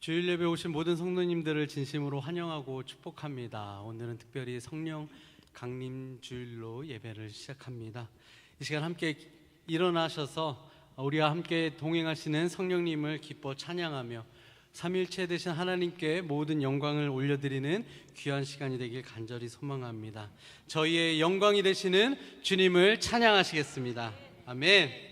주일 예배 오신 모든 성도님들을 진심으로 환영하고 축복합니다. 오늘은 특별히 성령 강림 주일로 예배를 시작합니다. 이 시간 함께 일어나셔서 우리와 함께 동행하시는 성령님을 기뻐 찬양하며 삼위일체 되신 하나님께 모든 영광을 올려드리는 귀한 시간이 되길 간절히 소망합니다. 저희의 영광이 되시는 주님을 찬양하시겠습니다. 아멘.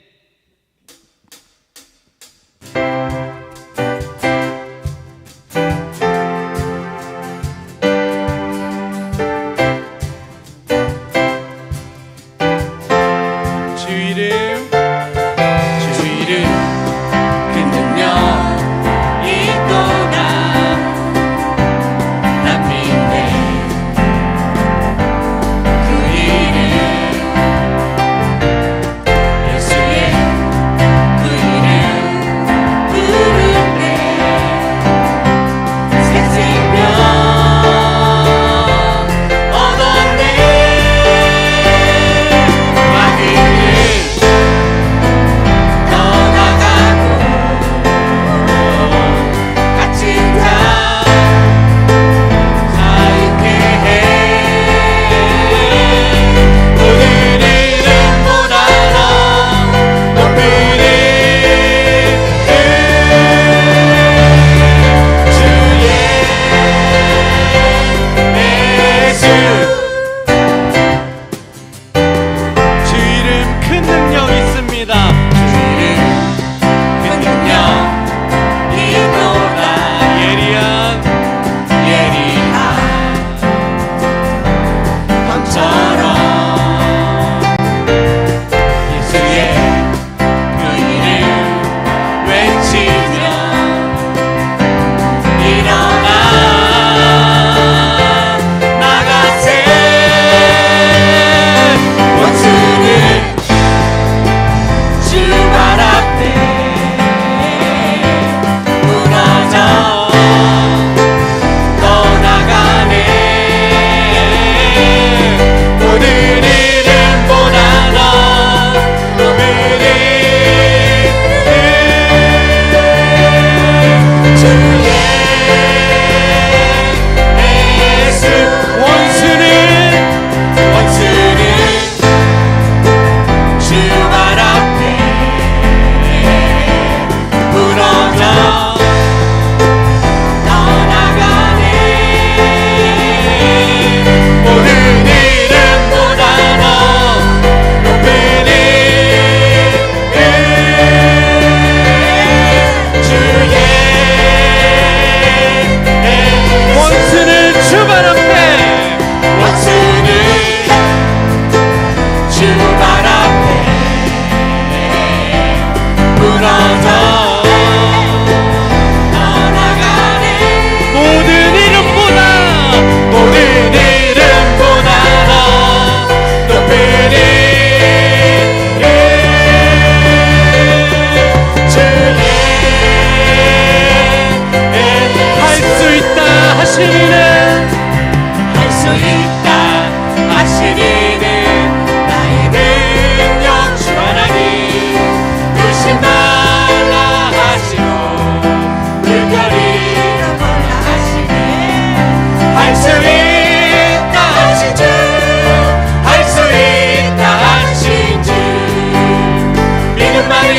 믿음만이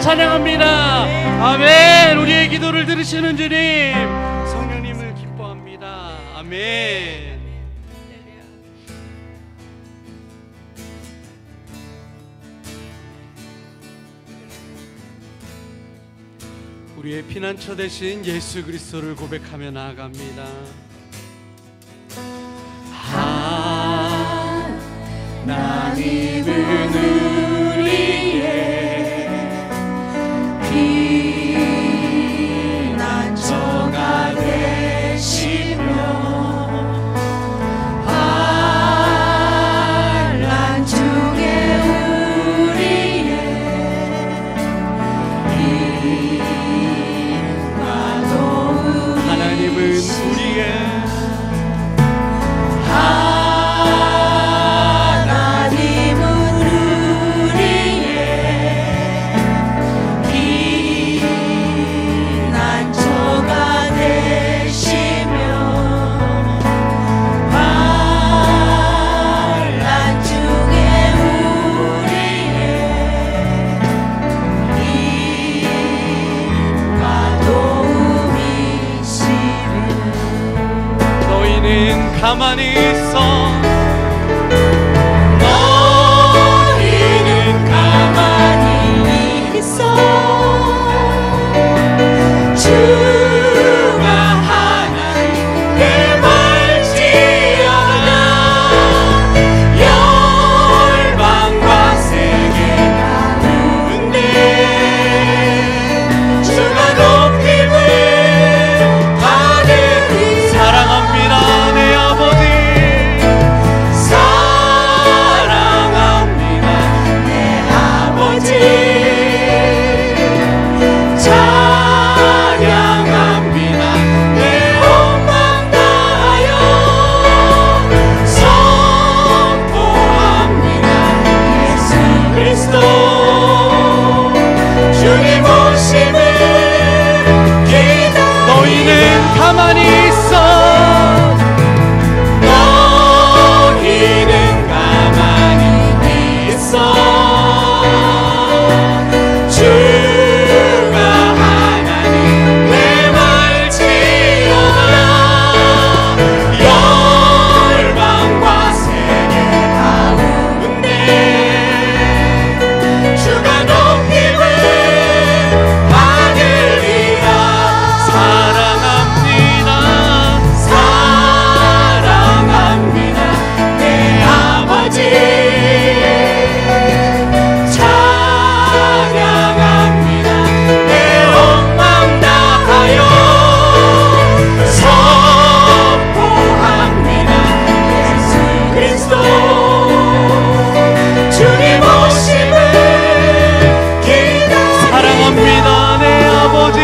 찬양합니다. 아멘. 우리의 기도를 들으시는 주님, 성령님을 기뻐합니다. 아멘. 우리의 피난처 되신 예수 그리스도를 고백하며 나아갑니다. 하나님은 우리의 피난처가 되시며 환난 중에 우리의 힘과 도움이 하나님은 우리의 가만히 있어. 너희는 가만히 있어. 주가 하나님께 말지어다. 열방과 세계 가운데 주가 높임을 받으리. 사랑합니다 내 아버지. 사랑합니다 내 아버지. 찬양합니다 내 온맘 다하여. 선포합니다 예수 그리스도 주님 오심을 기다립니다. 너희는 가만히 있어. 너희는 가만히 있어. 주가 하나님 내 말지어다. 열방과 세계 가운데 주가 높임을 받으리라. 사랑합니다. 사랑합니다 내 아버지. 찬양합니다 내 온맘 다하여. 선포합니다 예수 그리스도 주님 오심을 기다립니다. 사랑합니다 내 아버지.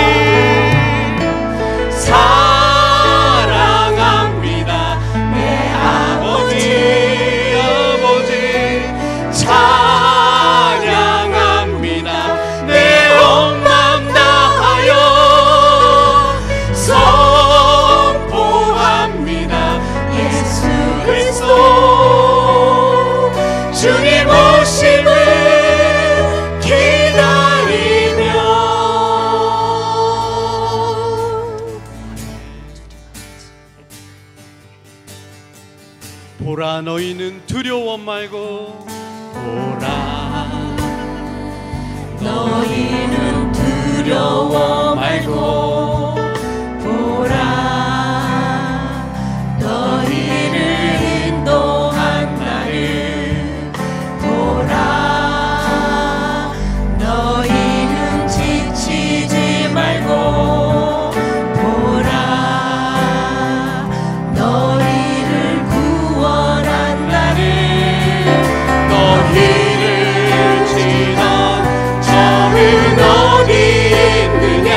사랑합니다 내 아버지. 찬양합니다 내 온맘 다하여. 선포합니다 예수 그리스도 주님 오심을 기다리며. 보라 너희는 두려워 말고. 보라 너희는 두려워 말고. 보라 너희를 인도한 나를. 보라 너희는 지치지 말고. 보라 너희를 구원한 나를. 너희를 지난 점은 어디 있느냐.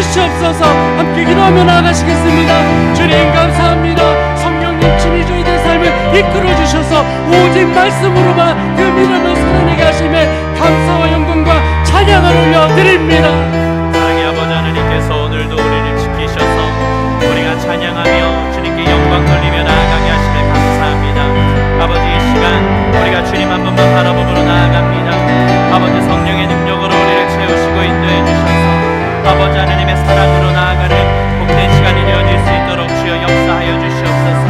주시옵소서. 함께 기도하며 나아가시겠습니다. 주님 감사합니다. 성령님 친히 저희들의 삶을 이끌어 주셔서 오직 말씀으로만 그 믿음을 살아내게 하심에 감사와 영광과 찬양을 올려드립니다. 사랑의 아버지 하나님께서 오늘도 우리를 지키셔서 우리가 찬양하며 주님께 영광 돌리며 나아가게 하시네 감사합니다. 아버지 이 시간 우리가 주님 한 번만 바라보므로 나아갑니다. 아버지 성령의 능력으로 우리를 채우시고 인도해 주셔서 아버지 하나님의 사랑으로 나아가는 복된 시간이 되어질 수 있도록 주여 역사하여 주시옵소서.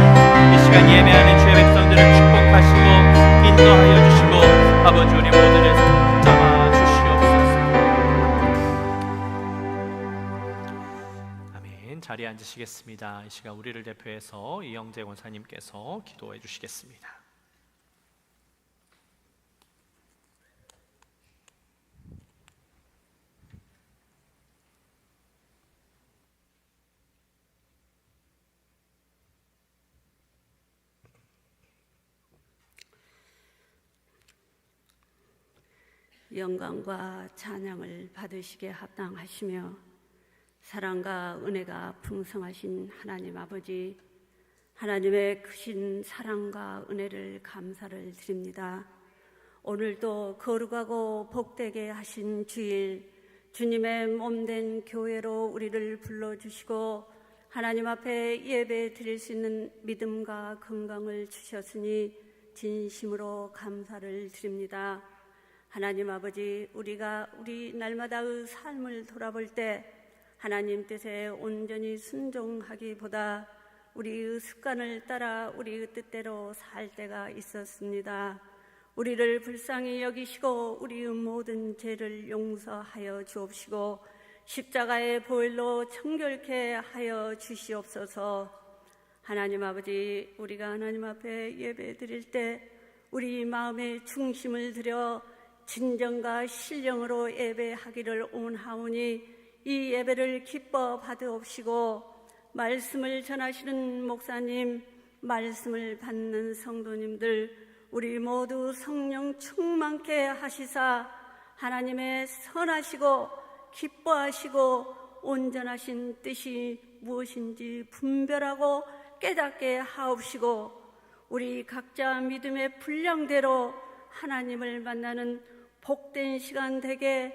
이 시간 예배하는 주의 백성들을 축복하시고 인도하여 주시고 아버지 우리 모두를 붙잡아 주시옵소서. 아멘. 자리에 앉으시겠습니다. 이 시간 우리를 대표해서 이영재 권사님께서 기도해 주시겠습니다. 영광과 찬양을 받으시게 합당하시며 사랑과 은혜가 풍성하신 하나님 아버지, 하나님의 크신 사랑과 은혜를 감사를 드립니다. 오늘도 거룩하고 복되게 하신 주일, 주님의 몸된 교회로 우리를 불러주시고 하나님 앞에 예배 드릴 수 있는 믿음과 건강을 주셨으니 진심으로 감사를 드립니다. 하나님 아버지, 우리가 우리 날마다의 삶을 돌아볼 때 하나님 뜻에 온전히 순종하기보다 우리의 습관을 따라 우리의 뜻대로 살 때가 있었습니다. 우리를 불쌍히 여기시고 우리의 모든 죄를 용서하여 주옵시고 십자가의 보혈로 청결케 하여 주시옵소서. 하나님 아버지, 우리가 하나님 앞에 예배 드릴 때 우리 마음의 중심을 들여 진정과 신령으로 예배하기를 원하오니 이 예배를 기뻐 받으옵시고 말씀을 전하시는 목사님, 말씀을 받는 성도님들 우리 모두 성령 충만케 하시사 하나님의 선하시고 기뻐하시고 온전하신 뜻이 무엇인지 분별하고 깨닫게 하옵시고 우리 각자 믿음의 분량대로 하나님을 만나는 복된 시간 되게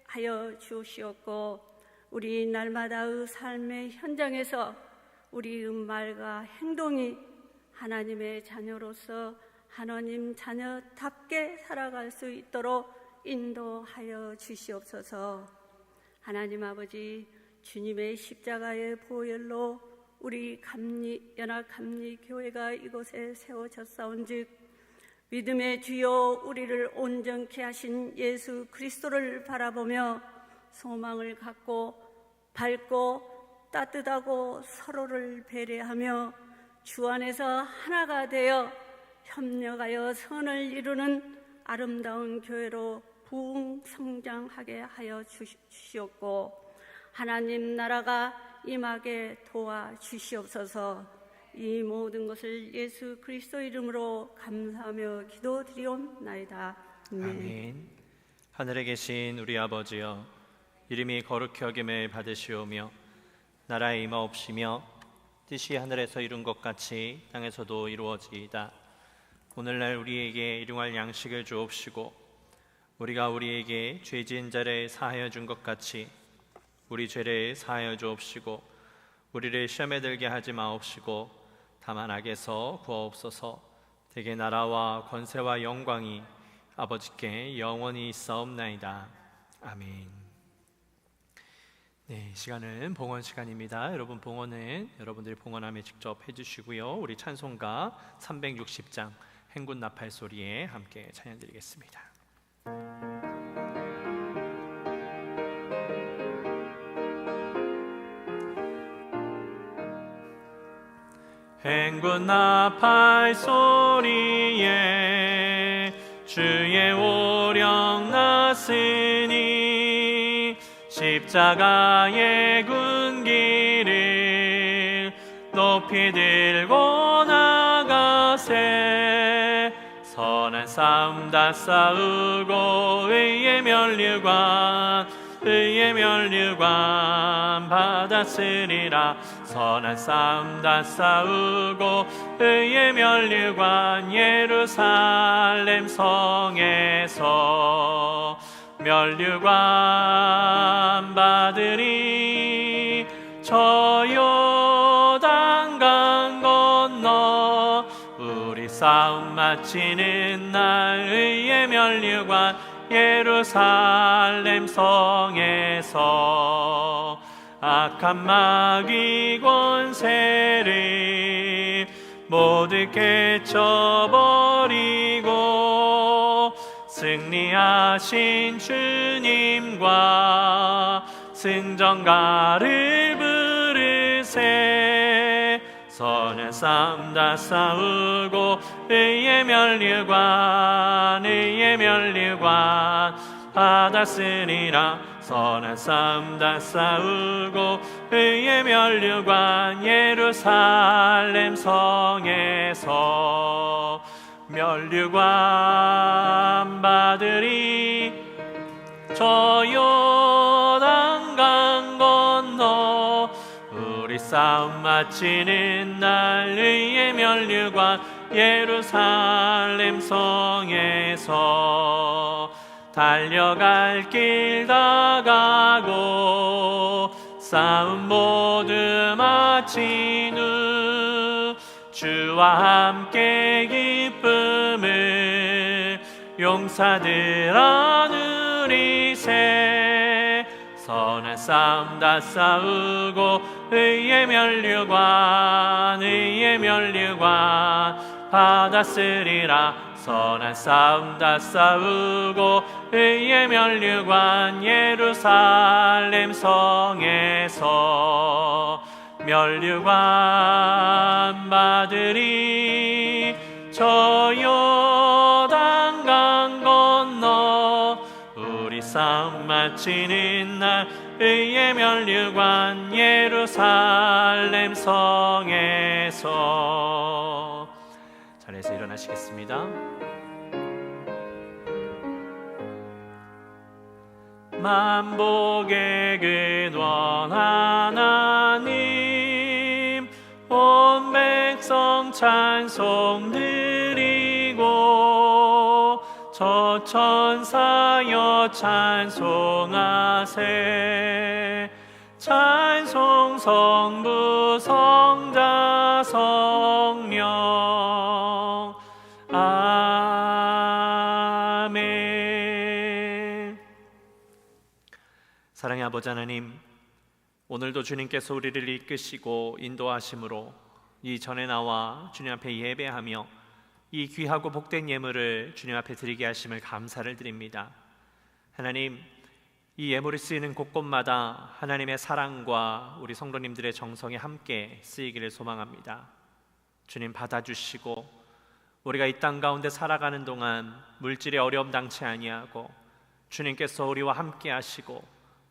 하여 주시옵고 우리 날마다의 삶의 현장에서 우리의 말과 행동이 하나님의 자녀로서 하나님 자녀답게 살아갈 수 있도록 인도하여 주시옵소서. 하나님 아버지, 주님의 십자가의 보혈로 우리 연합감리교회가 이곳에 세워졌사온즉 믿음의 주여 우리를 온전케 하신 예수 그리스도를 바라보며 소망을 갖고 밝고 따뜻하고 서로를 배려하며 주 안에서 하나가 되어 협력하여 선을 이루는 아름다운 교회로 부흥 성장하게 하여 주시옵고 하나님 나라가 임하게 도와주시옵소서. 이 모든 것을 예수 그리스도 이름으로 감사하며 기도드리옵나이다. 아멘. 하늘에 계신 우리 아버지여, 이름이 거룩히 여김을 받으시오며 나라에 임하옵시며 뜻이 하늘에서 이룬 것 같이 땅에서도 이루어지이다. 오늘날 우리에게 일용할 양식을 주옵시고 우리가 우리에게 죄 지은 자를 사하여 준 것 같이 우리 죄를 사하여 주옵시고 우리를 시험에 들게 하지 마옵시고 다만 악에서 구하옵소서. 대개 나라와 권세와 영광이 아버지께 영원히 있사옵나이다. 아멘. 네, 시간은 봉헌 시간입니다. 여러분 봉헌은 여러분들이 봉헌함에 직접 해주시고요. 우리 찬송가 360장 행군 나팔 소리에 함께 찬양드리겠습니다. 행군 나팔 소리에 주의 오령 났으니 십자가의 군기를 높이 들고 나가세. 선한 싸움 다 싸우고 의의 면류관 의의 면류관 받았으리라. 선한 싸움 다 싸우고 의의 면류관 예루살렘 성에서 면류관 받으리. 저 요단강 건너 우리 싸움 마치는 날 의의 면류관 예루살렘 성에서 악한 마귀 권세를 모두 깨쳐버리고 승리하신 주님과 승전가를 부르세. 선한 싸움 다 싸우고 의의 면류관 받았으리라. 선한 싸움 다 싸우고 의의 면류관 예루살렘 성에서 면류관 받으리. 저 요단강 건너 우리 싸움 마치는 날 의의 면류관 예루살렘 성에서 달려갈 길 다 가고 싸움 모두 마친 후 주와 함께 기쁨을 용사들 안으리세. 선한 싸움 다 싸우고 의의 면류관 받았으리라. 선한 싸움 다 싸우고 의의 면류관 예루살렘 성에서 면류관 받으리. 저 요단강 건너 우리 싸움 마치는 날 의의 면류관 예루살렘 성에서. 자리에서 일어나시겠습니다. 만복의 근원 하나님 온 백성 찬송 드리고 저 천사여 찬송하세. 찬송 성부 성자 성령 아멘. 사랑의 아버지 하나님, 오늘도 주님께서 우리를 이끄시고 인도하심으로 이 전에 나와 주님 앞에 예배하며 이 귀하고 복된 예물을 주님 앞에 드리게 하심을 감사를 드립니다. 하나님, 이 예물이 쓰이는 곳곳마다 하나님의 사랑과 우리 성도님들의 정성이 함께 쓰이기를 소망합니다. 주님 받아주시고 우리가 이 땅 가운데 살아가는 동안 물질의 어려움 당치 아니하고 주님께서 우리와 함께 하시고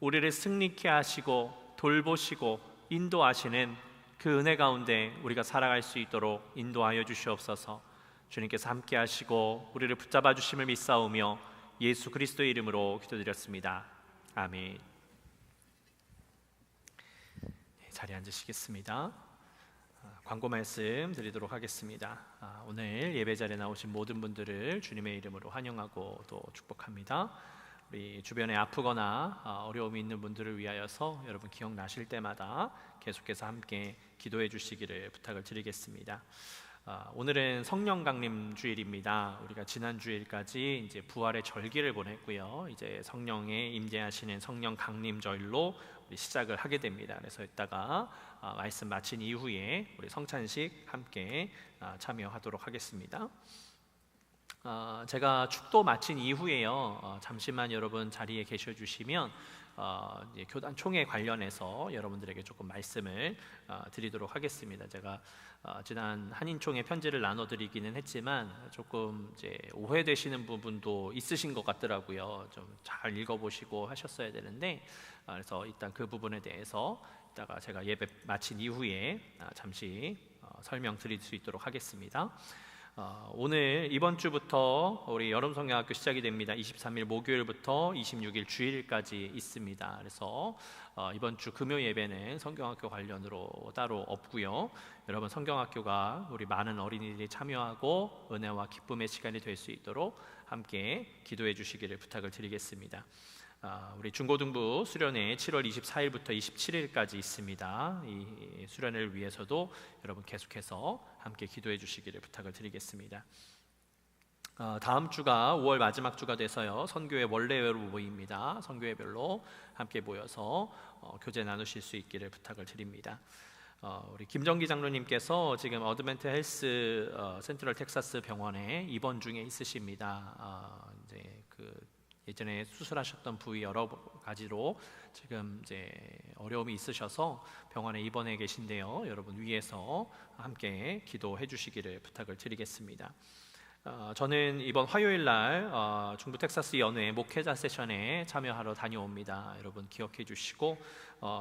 우리를 승리케 하시고 돌보시고 인도하시는 그 은혜 가운데 우리가 살아갈 수 있도록 인도하여 주시옵소서. 주님께서 함께 하시고 우리를 붙잡아 주심을 믿사오며 예수 그리스도의 이름으로 기도드렸습니다. 아멘. 자리에 앉으시겠습니다. 광고 말씀 드리도록 하겠습니다. 오늘 예배 자리에 나오신 모든 분들을 주님의 이름으로 환영하고 또 축복합니다. 우리 주변에 아프거나 어려움이 있는 분들을 위하여서 여러분 기억나실 때마다 계속해서 함께 기도해 주시기를 부탁을 드리겠습니다. 오늘은 성령 강림 주일입니다. 우리가 지난 주일까지 이제 부활의 절기를 보냈고요. 이제 성령에 임재하시는 성령 강림절로 우리 시작을 하게 됩니다. 그래서 이따가 말씀 마친 이후에 우리 성찬식 함께 참여하도록 하겠습니다. 제가 축도 마친 이후에요. 잠시만 여러분 자리에 계셔 주시면 교단 총회 관련해서 여러분들에게 조금 말씀을 드리도록 하겠습니다. 제가 지난 한인총회 편지를 나눠드리기는 했지만 조금 이제 오해되시는 부분도 있으신 것 같더라고요. 좀 잘 읽어보시고 하셨어야 되는데 그래서 일단 그 부분에 대해서 이따가 제가 예배 마친 이후에 잠시 설명드릴 수 있도록 하겠습니다. 오늘 이번 주부터 우리 여름 성경학교 시작이 됩니다. 23일 목요일부터 26일 주일까지 있습니다. 그래서 이번 주 금요 예배는 성경학교 관련으로 따로 없고요. 여러분 성경학교가 우리 많은 어린이들이 참여하고 은혜와 기쁨의 시간이 될 수 있도록 함께 기도해 주시기를 부탁을 드리겠습니다. 우리 중고등부 수련회 7월 24일부터 27일까지 있습니다. 이 수련회를 위해서도 여러분 계속해서 함께 기도해 주시기를 부탁을 드리겠습니다. 다음 주가 5월 마지막 주가 돼서요, 선교회 원래회로 모입니다. 선교회별로 함께 모여서 교제 나누실 수 있기를 부탁을 드립니다. 우리 김정기 장로님께서 지금 어드벤트 헬스 센트럴 텍사스 병원에 입원 중에 있으십니다. 이제 예전에 수술하셨던 부위 여러 가지로 지금 이제 어려움이 있으셔서 병원에 입원해 계신데요. 여러분 위에서 함께 기도해 주시기를 부탁을 드리겠습니다. 저는 이번 화요일 날 중부 텍사스 연회 목회자 세션에 참여하러 다녀옵니다. 여러분 기억해 주시고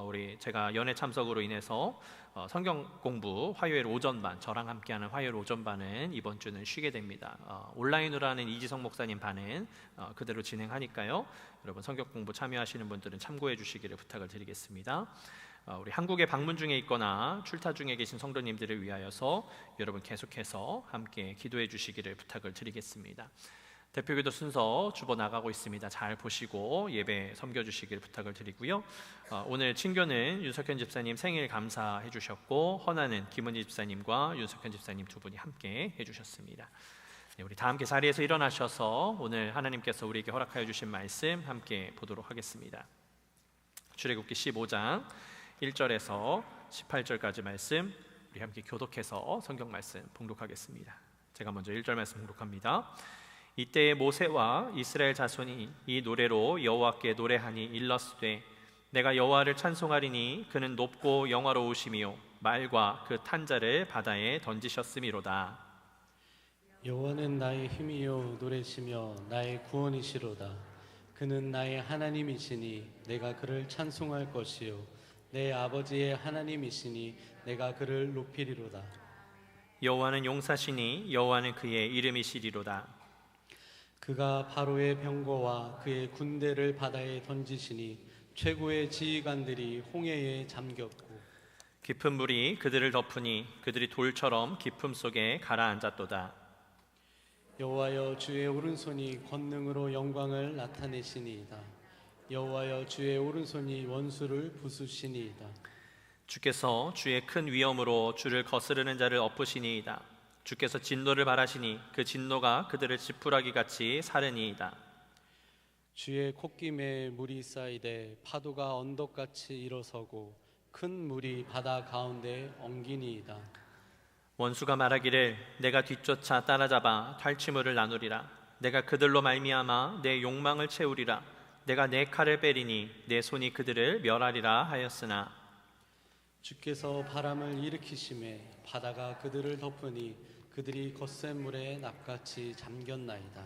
우리 제가 연회 참석으로 인해서 성경 공부 화요일 오전반, 저랑 함께하는 화요일 오전반은 이번 주는 쉬게 됩니다. 온라인으로 하는 이지성 목사님 반은 그대로 진행하니까요. 여러분 성경 공부 참여하시는 분들은 참고해 주시기를 부탁을 드리겠습니다. 우리 한국에 방문 중에 있거나 출타 중에 계신 성도님들을 위하여서 여러분 계속해서 함께 기도해 주시기를 부탁을 드리겠습니다. 대표기도 순서 주보 나가고 있습니다. 잘 보시고 예배 섬겨주시길 부탁을 드리고요. 오늘 친교는 윤석현 집사님 생일 감사해 주셨고, 헌화는 김은지 집사님과 윤석현 집사님 두 분이 함께 해주셨습니다. 네, 우리 다 함께 자리에서 일어나셔서 오늘 하나님께서 우리에게 허락하여 주신 말씀 함께 보도록 하겠습니다. 출애굽기 15장 1절에서 18절까지 말씀 우리 함께 교독해서 성경 말씀 봉독하겠습니다. 제가 먼저 1절 말씀 봉독합니다. 이때에 모세와 이스라엘 자손이 이 노래로 여호와께 노래하니 일렀으되 내가 여호와를 찬송하리니 그는 높고 영화로우시며 말과 그 탄자를 바다에 던지셨음이로다. 여호와는 나의 힘이요 노래시며 나의 구원이시로다. 그는 나의 하나님이시니 내가 그를 찬송할 것이요 내 아버지의 하나님이시니 내가 그를 높이리로다. 여호와는 용사시니 여호와는 그의 이름이시리로다. 그가 바로의 병거와 그의 군대를 바다에 던지시니 최고의 지휘관들이 홍해에 잠겼고 깊은 물이 그들을 덮으니 그들이 돌처럼 깊음 속에 가라앉았도다. 여호와여 주의 오른손이 권능으로 영광을 나타내시니이다. 여호와여 주의 오른손이 원수를 부수시니이다. 주께서 주의 큰 위엄으로 주를 거스르는 자를 엎으시니이다. 주께서 진노를 바라시니 그 진노가 그들을 지푸라기 같이 사르니이다. 주의 콧김에 물이 쌓이되 파도가 언덕같이 일어서고 큰 물이 바다 가운데 엉기니이다. 원수가 말하기를 내가 뒤쫓아 따라잡아 탈취물을 나누리라. 내가 그들로 말미암아 내 욕망을 채우리라. 내가 내 칼을 빼리니 내 손이 그들을 멸하리라 하였으나 주께서 바람을 일으키심에 바다가 그들을 덮으니 그들이 거센 물에 납같이 잠겼나이다.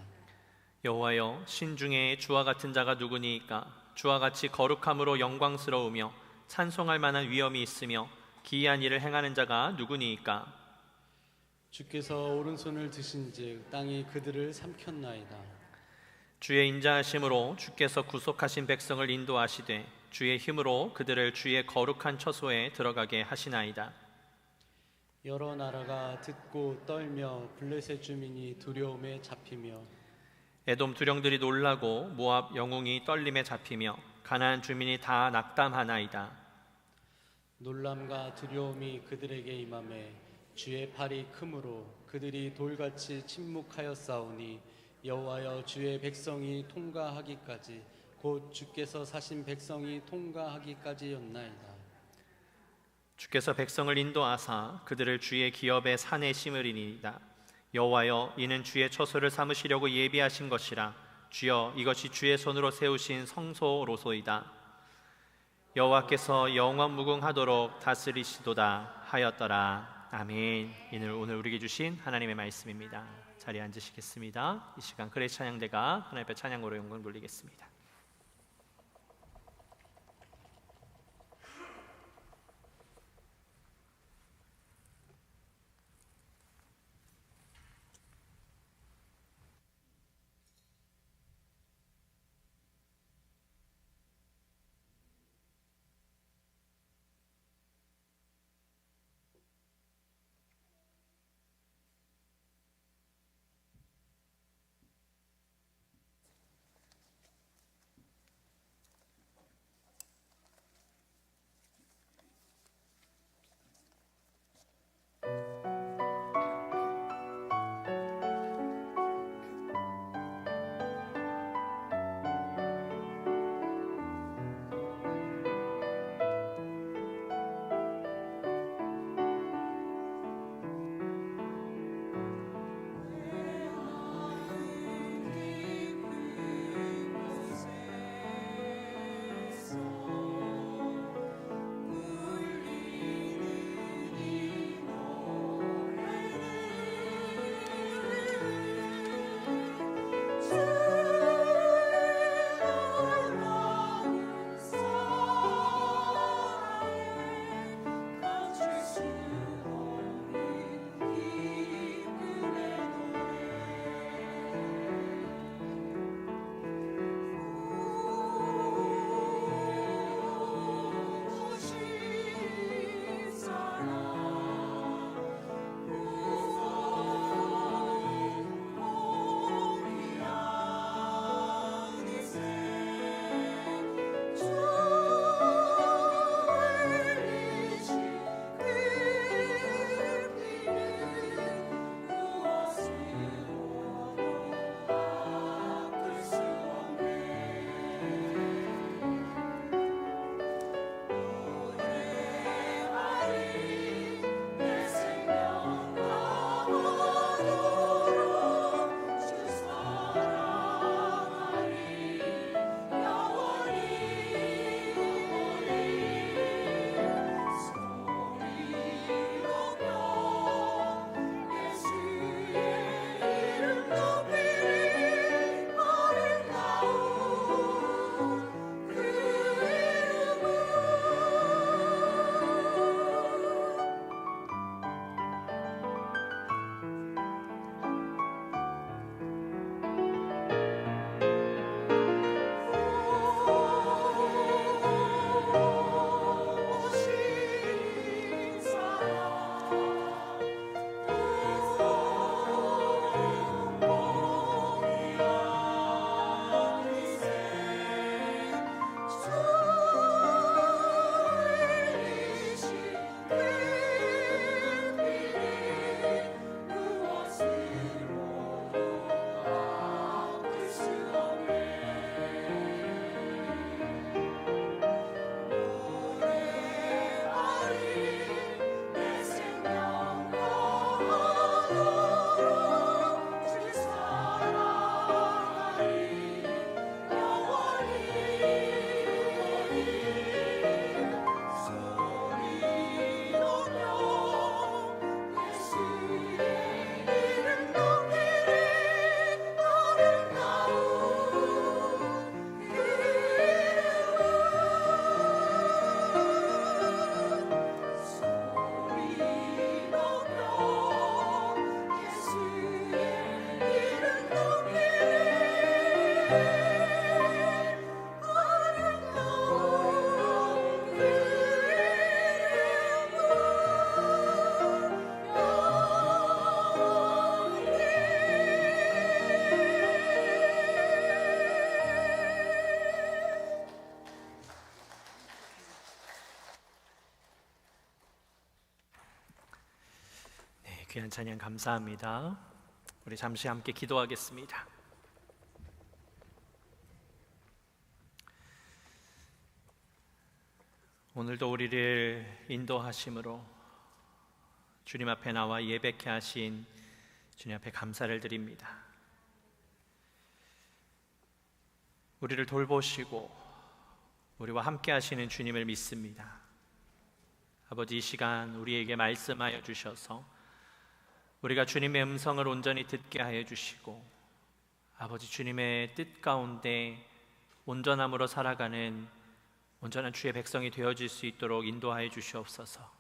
여호와여 신중에 주와 같은 자가 누구니이까? 주와 같이 거룩함으로 영광스러우며 찬송할 만한 위엄이 있으며 기이한 일을 행하는 자가 누구니이까? 주께서 오른손을 드신즉 땅이 그들을 삼켰나이다. 주의 인자하심으로 주께서 구속하신 백성을 인도하시되 주의 힘으로 그들을 주의 거룩한 처소에 들어가게 하시나이다. 여러 나라가 듣고 떨며 블레셋 주민이 두려움에 잡히며 에돔 두령들이 놀라고 모압 영웅이 떨림에 잡히며 가나안 주민이 다 낙담하나이다. 놀람과 두려움이 그들에게 임하매 주의 팔이 크므로 그들이 돌같이 침묵하였사오니 여호와여 주의 백성이 통과하기까지 곧 주께서 사신 백성이 통과하기까지였나이다. 주께서 백성을 인도하사 그들을 주의 기업의 산에 심으리니이다. 여호와여 이는 주의 처소를 삼으시려고 예비하신 것이라. 주여 이것이 주의 손으로 세우신 성소로소이다. 여호와께서 영원 무궁하도록 다스리시도다 하였더라. 아멘. 오늘 우리에게 주신 하나님의 말씀입니다. 자리에 앉으시겠습니다. 이 시간 그레이 찬양대가 하나님 앞에 찬양으로 영광 돌리겠습니다. 귀한 찬양 감사합니다. 우리 잠시 함께 기도하겠습니다. 오늘도 우리를 인도하심으로 주님 앞에 나와 예배케 하신 주님 앞에 감사를 드립니다. 우리를 돌보시고 우리와 함께 하시는 주님을 믿습니다. 아버지, 이 시간 우리에게 말씀하여 주셔서 우리가 주님의 음성을 온전히 듣게 하여 주시고, 아버지, 주님의 뜻 가운데 온전함으로 살아가는 온전한 주의 백성이 되어질 수 있도록 인도하여 주시옵소서.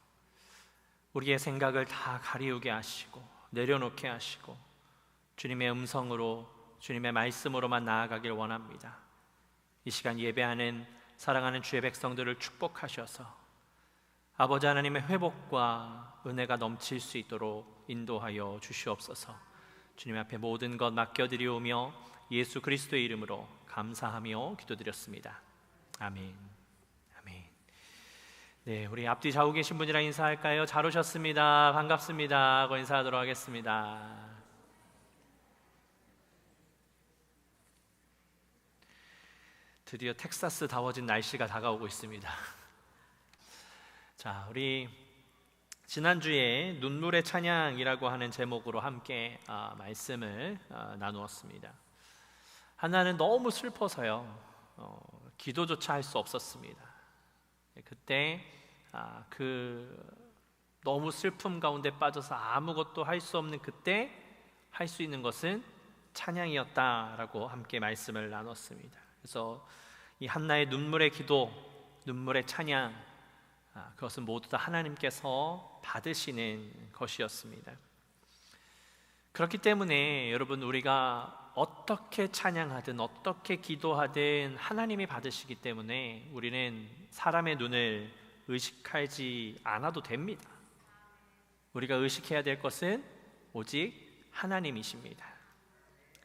우리의 생각을 다 가리우게 하시고 내려놓게 하시고 주님의 음성으로, 주님의 말씀으로만 나아가길 원합니다. 이 시간 예배하는 사랑하는 주의 백성들을 축복하셔서 아버지 하나님의 회복과 은혜가 넘칠 수 있도록 인도하여 주시옵소서. 주님 앞에 모든 것 맡겨드리오며 예수 그리스도의 이름으로 감사하며 기도드렸습니다. 아멘. 아멘. 네, 우리 앞뒤 좌우 계신 분이랑 인사할까요? 잘 오셨습니다. 반갑습니다 하고 인사하도록 하겠습니다. 드디어 텍사스다워진 날씨가 다가오고 있습니다. 자, 우리 지난주에 눈물의 찬양이라고 하는 제목으로 함께 말씀을 나누었습니다. 하나는 너무 슬퍼서요, 기도조차 할 수 없었습니다. 그때 너무 슬픔 가운데 빠져서 아무것도 할 수 없는 그때 할 수 있는 것은 찬양이었다라고 함께 말씀을 나눴습니다. 그래서 이 한나의 눈물의 기도, 눈물의 찬양, 그것은 모두 다 하나님께서 받으시는 것이었습니다. 그렇기 때문에 여러분, 우리가 어떻게 찬양하든 어떻게 기도하든 하나님이 받으시기 때문에 우리는 사람의 눈을 의식하지 않아도 됩니다. 우리가 의식해야 될 것은 오직 하나님이십니다.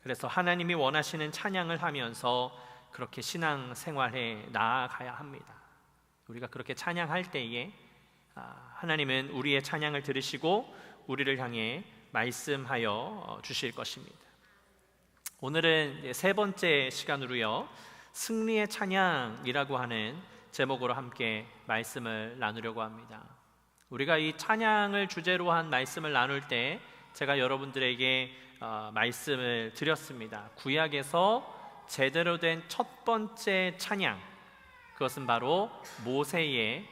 그래서 하나님이 원하시는 찬양을 하면서 그렇게 신앙 생활에 나아가야 합니다. 우리가 그렇게 찬양할 때에 하나님은 우리의 찬양을 들으시고 우리를 향해 말씀하여 주실 것입니다. 오늘은 세 번째 시간으로요, 승리의 찬양이라고 하는 제목으로 함께 말씀을 나누려고 합니다. 우리가 이 찬양을 주제로 한 말씀을 나눌 때 제가 여러분들에게 말씀을 드렸습니다. 구약에서 제대로 된 첫 번째 찬양, 그것은 바로 모세의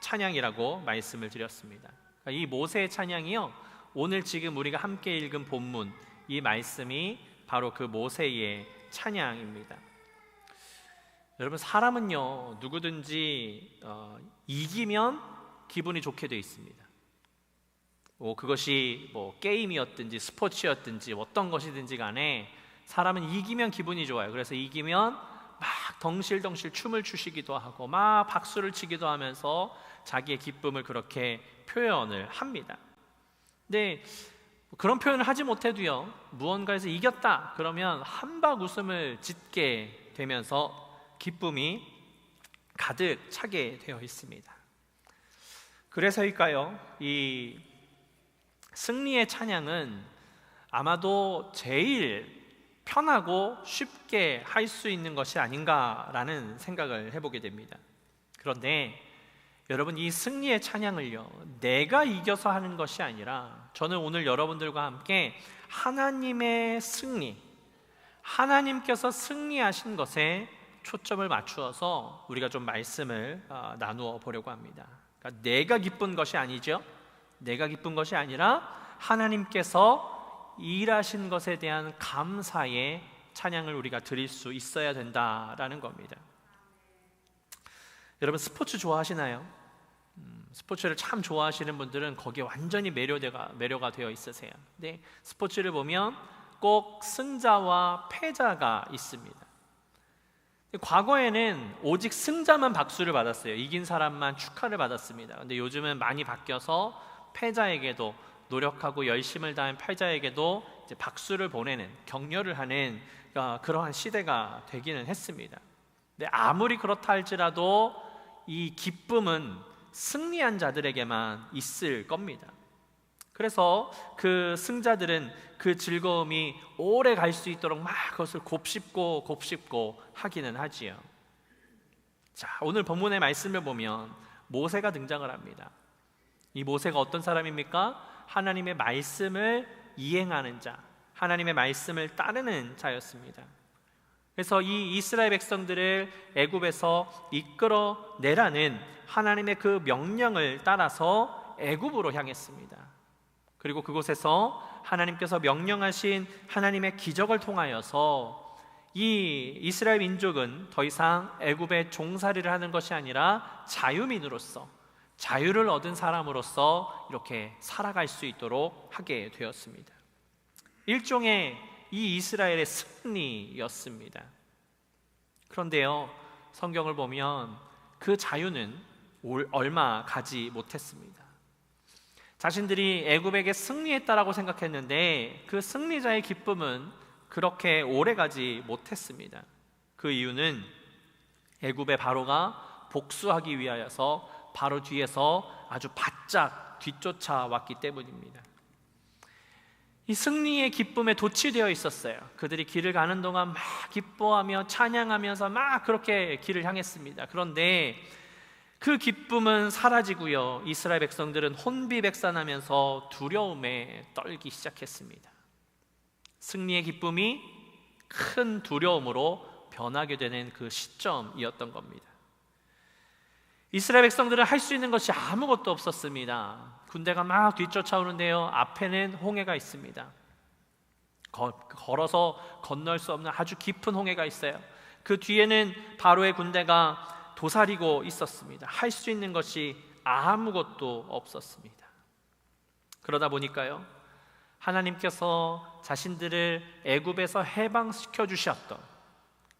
찬양이라고 말씀을 드렸습니다. 이 모세의 찬양이요, 오늘 지금 우리가 함께 읽은 본문, 이 말씀이 바로 그 모세의 찬양입니다. 여러분, 사람은요, 누구든지 이기면 기분이 좋게 되어 있습니다. 그것이 게임이었든지 스포츠였든지 어떤 것이든지 간에 사람은 이기면 기분이 좋아요. 그래서 이기면 막 덩실덩실 춤을 추시기도 하고 막 박수를 치기도 하면서 자기의 기쁨을 그렇게 표현을 합니다. 근데 그런 표현을 하지 못해도요, 무언가에서 이겼다 그러면 한박 웃음을 짓게 되면서 기쁨이 가득 차게 되어 있습니다. 그래서일까요, 이 승리의 찬양은 아마도 제일 편하고 쉽게 할 수 있는 것이 아닌가라는 생각을 해보게 됩니다. 그런데 여러분, 이 승리의 찬양을요, 내가 이겨서 하는 것이 아니라 저는 오늘 여러분들과 함께 하나님의 승리, 하나님께서 승리하신 것에 초점을 맞추어서 우리가 좀 말씀을 나누어 보려고 합니다. 그러니까 내가 기쁜 것이 아니죠. 내가 기쁜 것이 아니라 하나님께서 일하신 것에 대한 감사의 찬양을 우리가 드릴 수 있어야 된다라는 겁니다. 여러분, 스포츠 좋아하시나요? 스포츠를 참 좋아하시는 분들은 거기에 완전히 매료가 되어 있으세요. 근데 스포츠를 보면 꼭 승자와 패자가 있습니다. 과거에는 오직 승자만 박수를 받았어요. 이긴 사람만 축하를 받았습니다. 근데 요즘은 많이 바뀌어서 패자에게도, 노력하고 열심을 다한 패자에게도 이제 박수를 보내는, 격려를 하는 그러한 시대가 되기는 했습니다. 근데 아무리 그렇다 할지라도 이 기쁨은 승리한 자들에게만 있을 겁니다. 그래서 그 승자들은 그 즐거움이 오래 갈 수 있도록 막 그것을 곱씹고 하기는 하지요. 자, 오늘 본문의 말씀을 보면 모세가 등장을 합니다. 이 모세가 어떤 사람입니까? 하나님의 말씀을 이행하는 자, 하나님의 말씀을 따르는 자였습니다. 그래서 이 이스라엘 백성들을 애굽에서 이끌어내라는 하나님의 그 명령을 따라서 애굽으로 향했습니다. 그리고 그곳에서 하나님께서 명령하신 하나님의 기적을 통하여서 이 이스라엘 민족은 더 이상 애굽의 종살이를 하는 것이 아니라 자유민으로서, 자유를 얻은 사람으로서 이렇게 살아갈 수 있도록 하게 되었습니다. 일종의 이 이스라엘의 승리였습니다. 그런데요, 성경을 보면 그 자유는 얼마 가지 못했습니다. 자신들이 애굽에게 승리했다라고 생각했는데 그 승리자의 기쁨은 그렇게 오래 가지 못했습니다. 그 이유는 애굽의 바로가 복수하기 위하여서 바로 뒤에서 아주 바짝 뒤쫓아왔기 때문입니다. 이 승리의 기쁨에 도취되어 있었어요. 그들이 길을 가는 동안 막 기뻐하며 찬양하면서 막 그렇게 길을 향했습니다. 그런데 그 기쁨은 사라지고요, 이스라엘 백성들은 혼비백산하면서 두려움에 떨기 시작했습니다. 승리의 기쁨이 큰 두려움으로 변하게 되는 그 시점이었던 겁니다. 이스라엘 백성들은 할 수 있는 것이 아무것도 없었습니다. 군대가 막 뒤쫓아오는데요, 앞에는 홍해가 있습니다. 걸어서 건널 수 없는 아주 깊은 홍해가 있어요. 그 뒤에는 바로의 군대가 도사리고 있었습니다. 할 수 있는 것이 아무것도 없었습니다. 그러다 보니까요, 하나님께서 자신들을 애굽에서 해방시켜 주셨던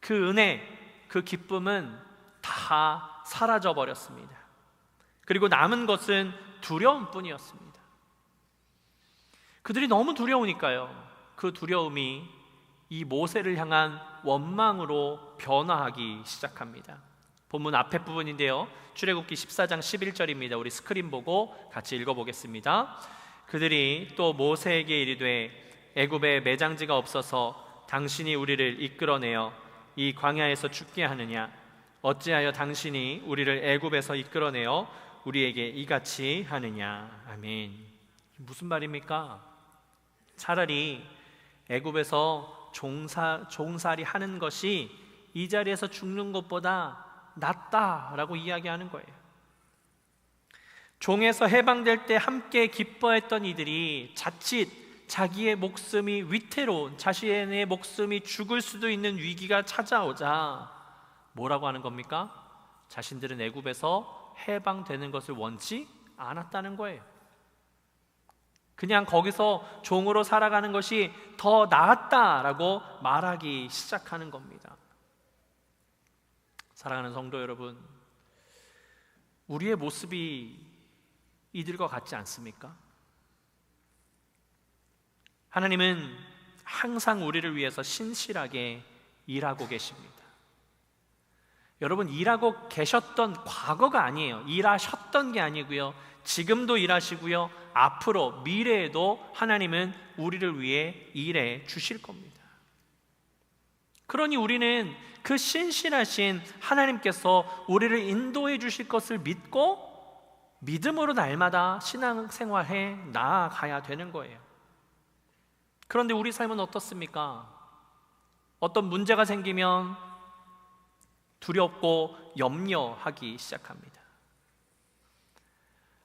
그 은혜, 그 기쁨은 다 사라져 버렸습니다. 그리고 남은 것은 두려움뿐이었습니다. 그들이 너무 두려우니까요, 그 두려움이 이 모세를 향한 원망으로 변화하기 시작합니다. 본문 앞에 부분인데요, 출애굽기 14장 11절입니다. 우리 스크린 보고 같이 읽어보겠습니다. 그들이 또 모세에게 이르되 애굽에 매장지가 없어서 당신이 우리를 이끌어내어 이 광야에서 죽게 하느냐? 어찌하여 당신이 우리를 애굽에서 이끌어내어 우리에게 이같이 하느냐? 아멘. 무슨 말입니까? 차라리 애굽에서 종살이 하는 것이 이 자리에서 죽는 것보다 낫다라고 이야기하는 거예요. 종에서 해방될 때 함께 기뻐했던 이들이 자칫 자기의 목숨이 위태로운, 자신의 목숨이 죽을 수도 있는 위기가 찾아오자 뭐라고 하는 겁니까? 자신들은 애굽에서 해방되는 것을 원치 않았다는 거예요. 그냥 거기서 종으로 살아가는 것이 더 나았다라고 말하기 시작하는 겁니다. 사랑하는 성도 여러분, 우리의 모습이 이들과 같지 않습니까? 하나님은 항상 우리를 위해서 신실하게 일하고 계십니다. 여러분, 일하고 계셨던 과거가 아니에요. 일하셨던 게 아니고요, 지금도 일하시고요, 앞으로 미래에도 하나님은 우리를 위해 일해 주실 겁니다. 그러니 우리는 그 신실하신 하나님께서 우리를 인도해 주실 것을 믿고 믿음으로 날마다 신앙생활해 나아가야 되는 거예요. 그런데 우리 삶은 어떻습니까? 어떤 문제가 생기면 두렵고 염려하기 시작합니다.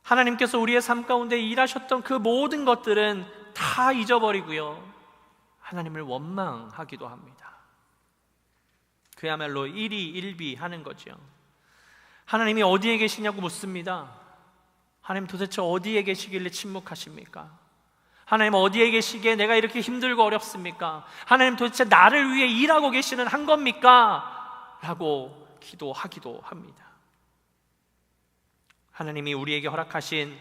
하나님께서 우리의 삶 가운데 일하셨던 그 모든 것들은 다 잊어버리고요, 하나님을 원망하기도 합니다. 그야말로 일희일비하는 거죠. 하나님이 어디에 계시냐고 묻습니다. 하나님 도대체 어디에 계시길래 침묵하십니까? 하나님 어디에 계시기에 내가 이렇게 힘들고 어렵습니까? 하나님 도대체 나를 위해 일하고 계시는 한 겁니까? 라고 기도하기도 합니다. 하나님이 우리에게 허락하신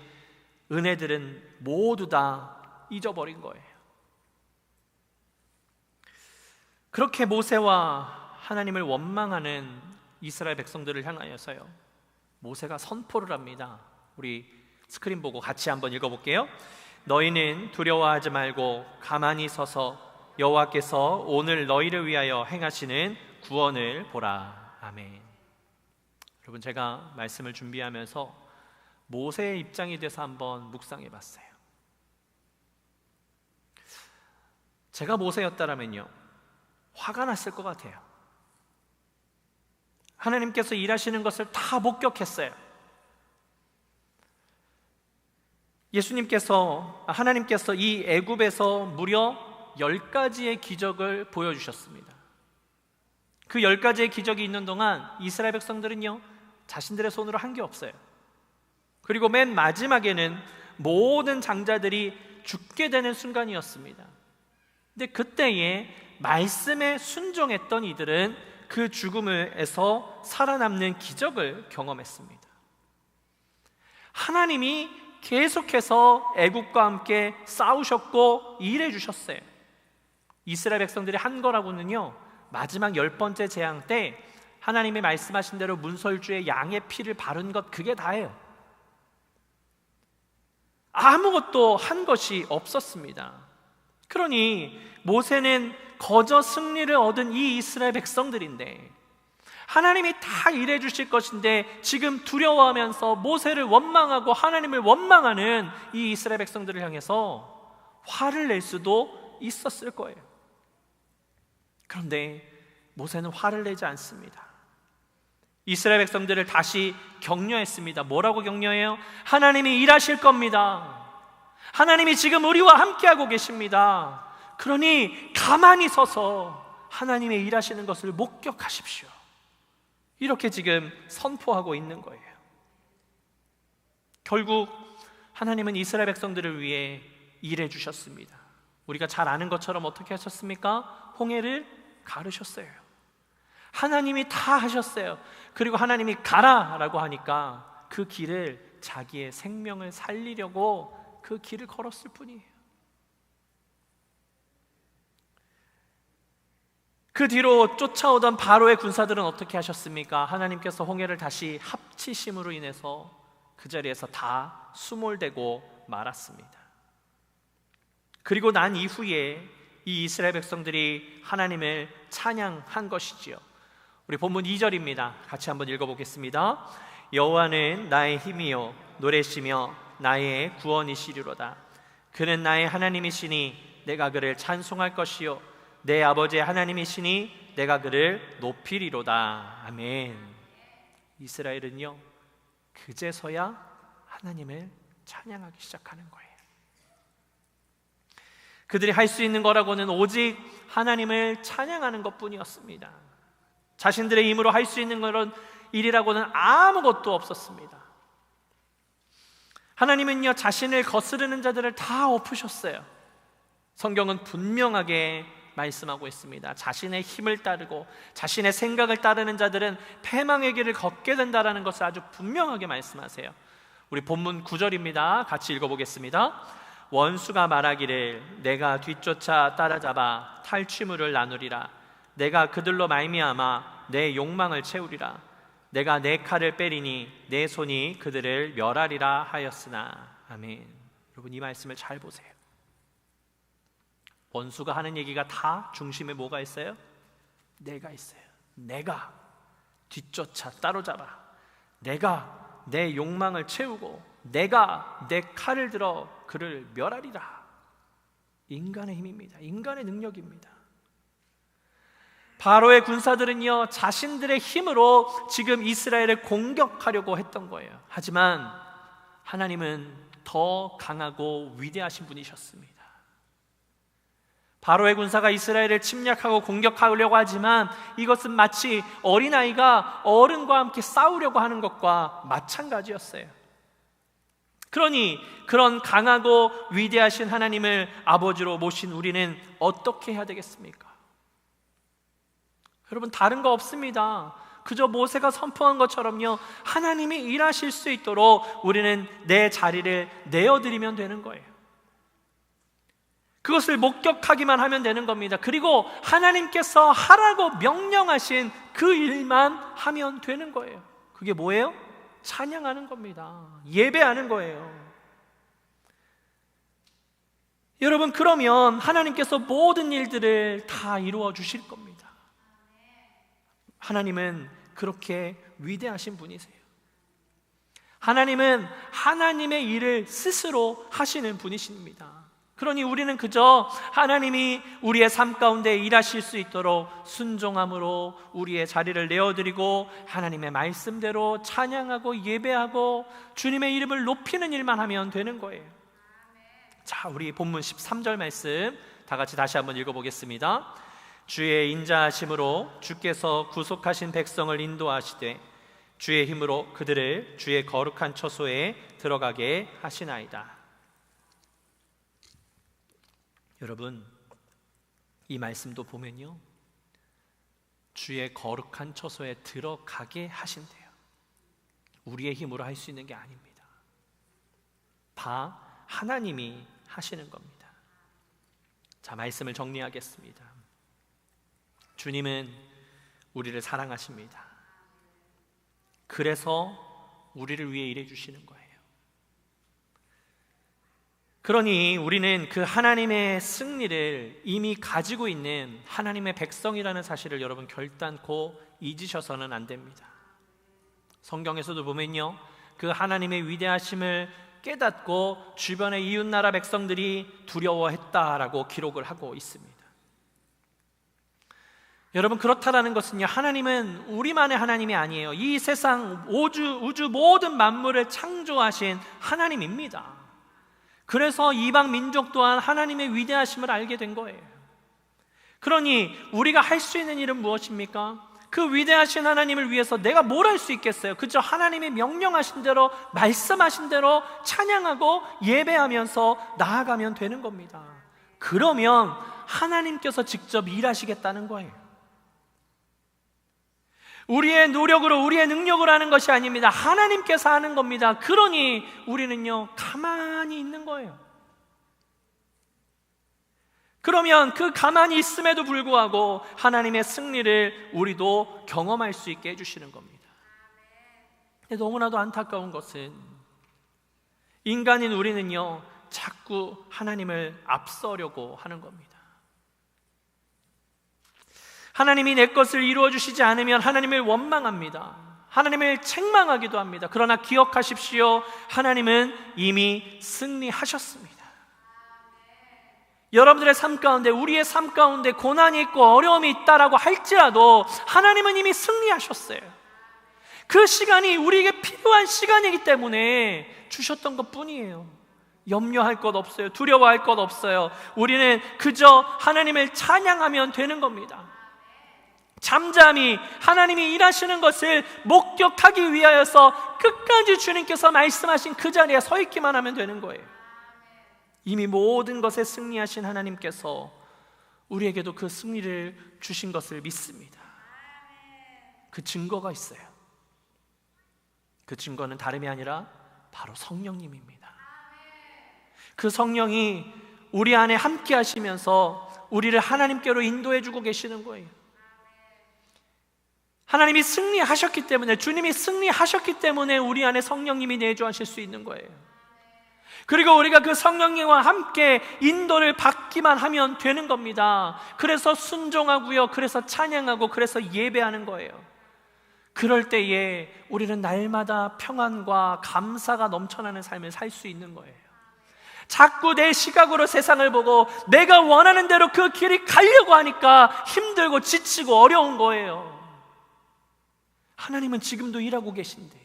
은혜들은 모두 다 잊어버린 거예요. 그렇게 모세와 하나님을 원망하는 이스라엘 백성들을 향하여서요, 모세가 선포를 합니다. 우리 스크린 보고 같이 한번 읽어볼게요. 너희는 두려워하지 말고 가만히 서서 여호와께서 오늘 너희를 위하여 행하시는 구원을 보라. 아멘. 여러분, 제가 말씀을 준비하면서 모세의 입장에 대해서 한번 묵상해 봤어요. 제가 모세였다라면요, 화가 났을 것 같아요. 하나님께서 일하시는 것을 다 목격했어요. 하나님께서 이 애굽에서 무려 10가지의 기적을 보여주셨습니다. 그 10가지의 기적이 있는 동안 이스라엘 백성들은요, 자신들의 손으로 한 게 없어요. 그리고 맨 마지막에는 모든 장자들이 죽게 되는 순간이었습니다. 근데 그때에 말씀에 순종했던 이들은 그 죽음에서 살아남는 기적을 경험했습니다. 하나님이 계속해서 애국과 함께 싸우셨고 일해 주셨어요. 이스라엘 백성들이 한 거라고는요, 마지막 10번째 재앙 때 하나님이 말씀하신 대로 문설주에 양의 피를 바른 것, 그게 다예요. 아무것도 한 것이 없었습니다. 그러니 모세는 거저 승리를 얻은 이 이스라엘 백성들인데, 하나님이 다 일해 주실 것인데 지금 두려워하면서 모세를 원망하고 하나님을 원망하는 이 이스라엘 백성들을 향해서 화를 낼 수도 있었을 거예요. 그런데 모세는 화를 내지 않습니다. 이스라엘 백성들을 다시 격려했습니다. 뭐라고 격려해요? 하나님이 일하실 겁니다. 하나님이 지금 우리와 함께하고 계십니다. 그러니 가만히 서서 하나님의 일하시는 것을 목격하십시오. 이렇게 지금 선포하고 있는 거예요. 결국 하나님은 이스라엘 백성들을 위해 일해 주셨습니다. 우리가 잘 아는 것처럼 어떻게 하셨습니까? 홍해를 가르셨어요. 하나님이 다 하셨어요. 그리고 하나님이 가라라고 하니까 그 길을 자기의 생명을 살리려고 그 길을 걸었을 뿐이에요. 그 뒤로 쫓아오던 바로의 군사들은 어떻게 하셨습니까? 하나님께서 홍해를 다시 합치심으로 인해서 그 자리에서 다 수몰되고 말았습니다. 그리고 난 이후에 이 이스라엘 백성들이 하나님을 찬양한 것이지요. 우리 본문 2절입니다. 같이 한번 읽어보겠습니다. 여호와는 나의 힘이요 노래시며 나의 구원이시리로다. 그는 나의 하나님이시니 내가 그를 찬송할 것이요 내 아버지의 하나님이시니 내가 그를 높이리로다. 아멘. 이스라엘은요, 그제서야 하나님을 찬양하기 시작하는 거예요. 그들이 할 수 있는 거라고는 오직 하나님을 찬양하는 것뿐이었습니다. 자신들의 힘으로 할 수 있는 그런 일이라고는 아무것도 없었습니다. 하나님은요, 자신을 거스르는 자들을 다 엎으셨어요. 성경은 분명하게 말씀하고 있습니다. 자신의 힘을 따르고 자신의 생각을 따르는 자들은 패망의 길을 걷게 된다는 것을 아주 분명하게 말씀하세요. 우리 본문 9절입니다. 같이 읽어보겠습니다. 원수가 말하기를 내가 뒤쫓아 따라잡아 탈취물을 나누리라. 내가 그들로 말미암아 내 욕망을 채우리라. 내가 내 칼을 빼리니 내 손이 그들을 멸하리라 하였으나. 아멘. 여러분, 이 말씀을 잘 보세요. 원수가 하는 얘기가 다 중심에 뭐가 있어요? 내가 있어요. 내가 뒤쫓아 따로잡아, 내가 내 욕망을 채우고 내가 내 칼을 들어 그를 멸하리라. 인간의 힘입니다. 인간의 능력입니다. 바로의 군사들은요, 자신들의 힘으로 지금 이스라엘을 공격하려고 했던 거예요. 하지만 하나님은 더 강하고 위대하신 분이셨습니다. 바로의 군사가 이스라엘을 침략하고 공격하려고 하지만 이것은 마치 어린아이가 어른과 함께 싸우려고 하는 것과 마찬가지였어요. 그러니 그런 강하고 위대하신 하나님을 아버지로 모신 우리는 어떻게 해야 되겠습니까? 여러분, 다른 거 없습니다. 그저 모세가 선포한 것처럼요, 하나님이 일하실 수 있도록 우리는 내 자리를 내어드리면 되는 거예요. 그것을 목격하기만 하면 되는 겁니다. 그리고 하나님께서 하라고 명령하신 그 일만 하면 되는 거예요. 그게 뭐예요? 찬양하는 겁니다. 예배하는 거예요. 여러분, 그러면 하나님께서 모든 일들을 다 이루어 주실 겁니다. 하나님은 그렇게 위대하신 분이세요. 하나님은 하나님의 일을 스스로 하시는 분이십니다. 그러니 우리는 그저 하나님이 우리의 삶 가운데 일하실 수 있도록 순종함으로 우리의 자리를 내어드리고 하나님의 말씀대로 찬양하고 예배하고 주님의 이름을 높이는 일만 하면 되는 거예요. 자, 우리 본문 13절 말씀 다 같이 다시 한번 읽어보겠습니다. 주의 인자하심으로 주께서 구속하신 백성을 인도하시되 주의 힘으로 그들을 주의 거룩한 처소에 들어가게 하시나이다. 여러분, 이 말씀도 보면요, 주의 거룩한 처소에 들어가게 하신대요. 우리의 힘으로 할 수 있는 게 아닙니다. 다 하나님이 하시는 겁니다. 자, 말씀을 정리하겠습니다. 주님은 우리를 사랑하십니다. 그래서 우리를 위해 일해 주시는 거예요. 그러니 우리는 그 하나님의 승리를 이미 가지고 있는 하나님의 백성이라는 사실을 여러분 결단코 잊으셔서는 안 됩니다. 성경에서도 보면요, 그 하나님의 위대하심을 깨닫고 주변의 이웃나라 백성들이 두려워했다라고 기록을 하고 있습니다. 여러분, 그렇다라는 것은요, 하나님은 우리만의 하나님이 아니에요. 이 세상 우주 모든 만물을 창조하신 하나님입니다. 그래서 이방 민족 또한 하나님의 위대하심을 알게 된 거예요. 그러니 우리가 할 수 있는 일은 무엇입니까? 그 위대하신 하나님을 위해서 내가 뭘 할 수 있겠어요? 그저 하나님이 명령하신 대로, 말씀하신 대로 찬양하고 예배하면서 나아가면 되는 겁니다. 그러면 하나님께서 직접 일하시겠다는 거예요. 우리의 노력으로, 우리의 능력으로 하는 것이 아닙니다. 하나님께서 하는 겁니다. 그러니 우리는요, 가만히 있는 거예요. 그러면 그 가만히 있음에도 불구하고 하나님의 승리를 우리도 경험할 수 있게 해주시는 겁니다. 근데 너무나도 안타까운 것은 인간인 우리는요, 자꾸 하나님을 앞서려고 하는 겁니다. 하나님이 내 것을 이루어 주시지 않으면 하나님을 원망합니다. 하나님을 책망하기도 합니다. 그러나 기억하십시오. 하나님은 이미 승리하셨습니다. 여러분들의 삶 가운데, 우리의 삶 가운데 고난이 있고 어려움이 있다라고 할지라도 하나님은 이미 승리하셨어요. 그 시간이 우리에게 필요한 시간이기 때문에 주셨던 것 뿐이에요. 염려할 것 없어요. 두려워할 것 없어요. 우리는 그저 하나님을 찬양하면 되는 겁니다. 잠잠히 하나님이 일하시는 것을 목격하기 위하여서 끝까지 주님께서 말씀하신 그 자리에 서 있기만 하면 되는 거예요. 이미 모든 것에 승리하신 하나님께서 우리에게도 그 승리를 주신 것을 믿습니다. 그 증거가 있어요. 그 증거는 다름이 아니라 바로 성령님입니다. 그 성령이 우리 안에 함께 하시면서 우리를 하나님께로 인도해 주고 계시는 거예요. 하나님이 승리하셨기 때문에, 주님이 승리하셨기 때문에 우리 안에 성령님이 내주하실 수 있는 거예요. 그리고 우리가 그 성령님과 함께 인도를 받기만 하면 되는 겁니다. 그래서 순종하고요, 그래서 찬양하고, 그래서 예배하는 거예요. 그럴 때에 우리는 날마다 평안과 감사가 넘쳐나는 삶을 살 수 있는 거예요. 자꾸 내 시각으로 세상을 보고 내가 원하는 대로 그 길이 가려고 하니까 힘들고 지치고 어려운 거예요. 하나님은 지금도 일하고 계신데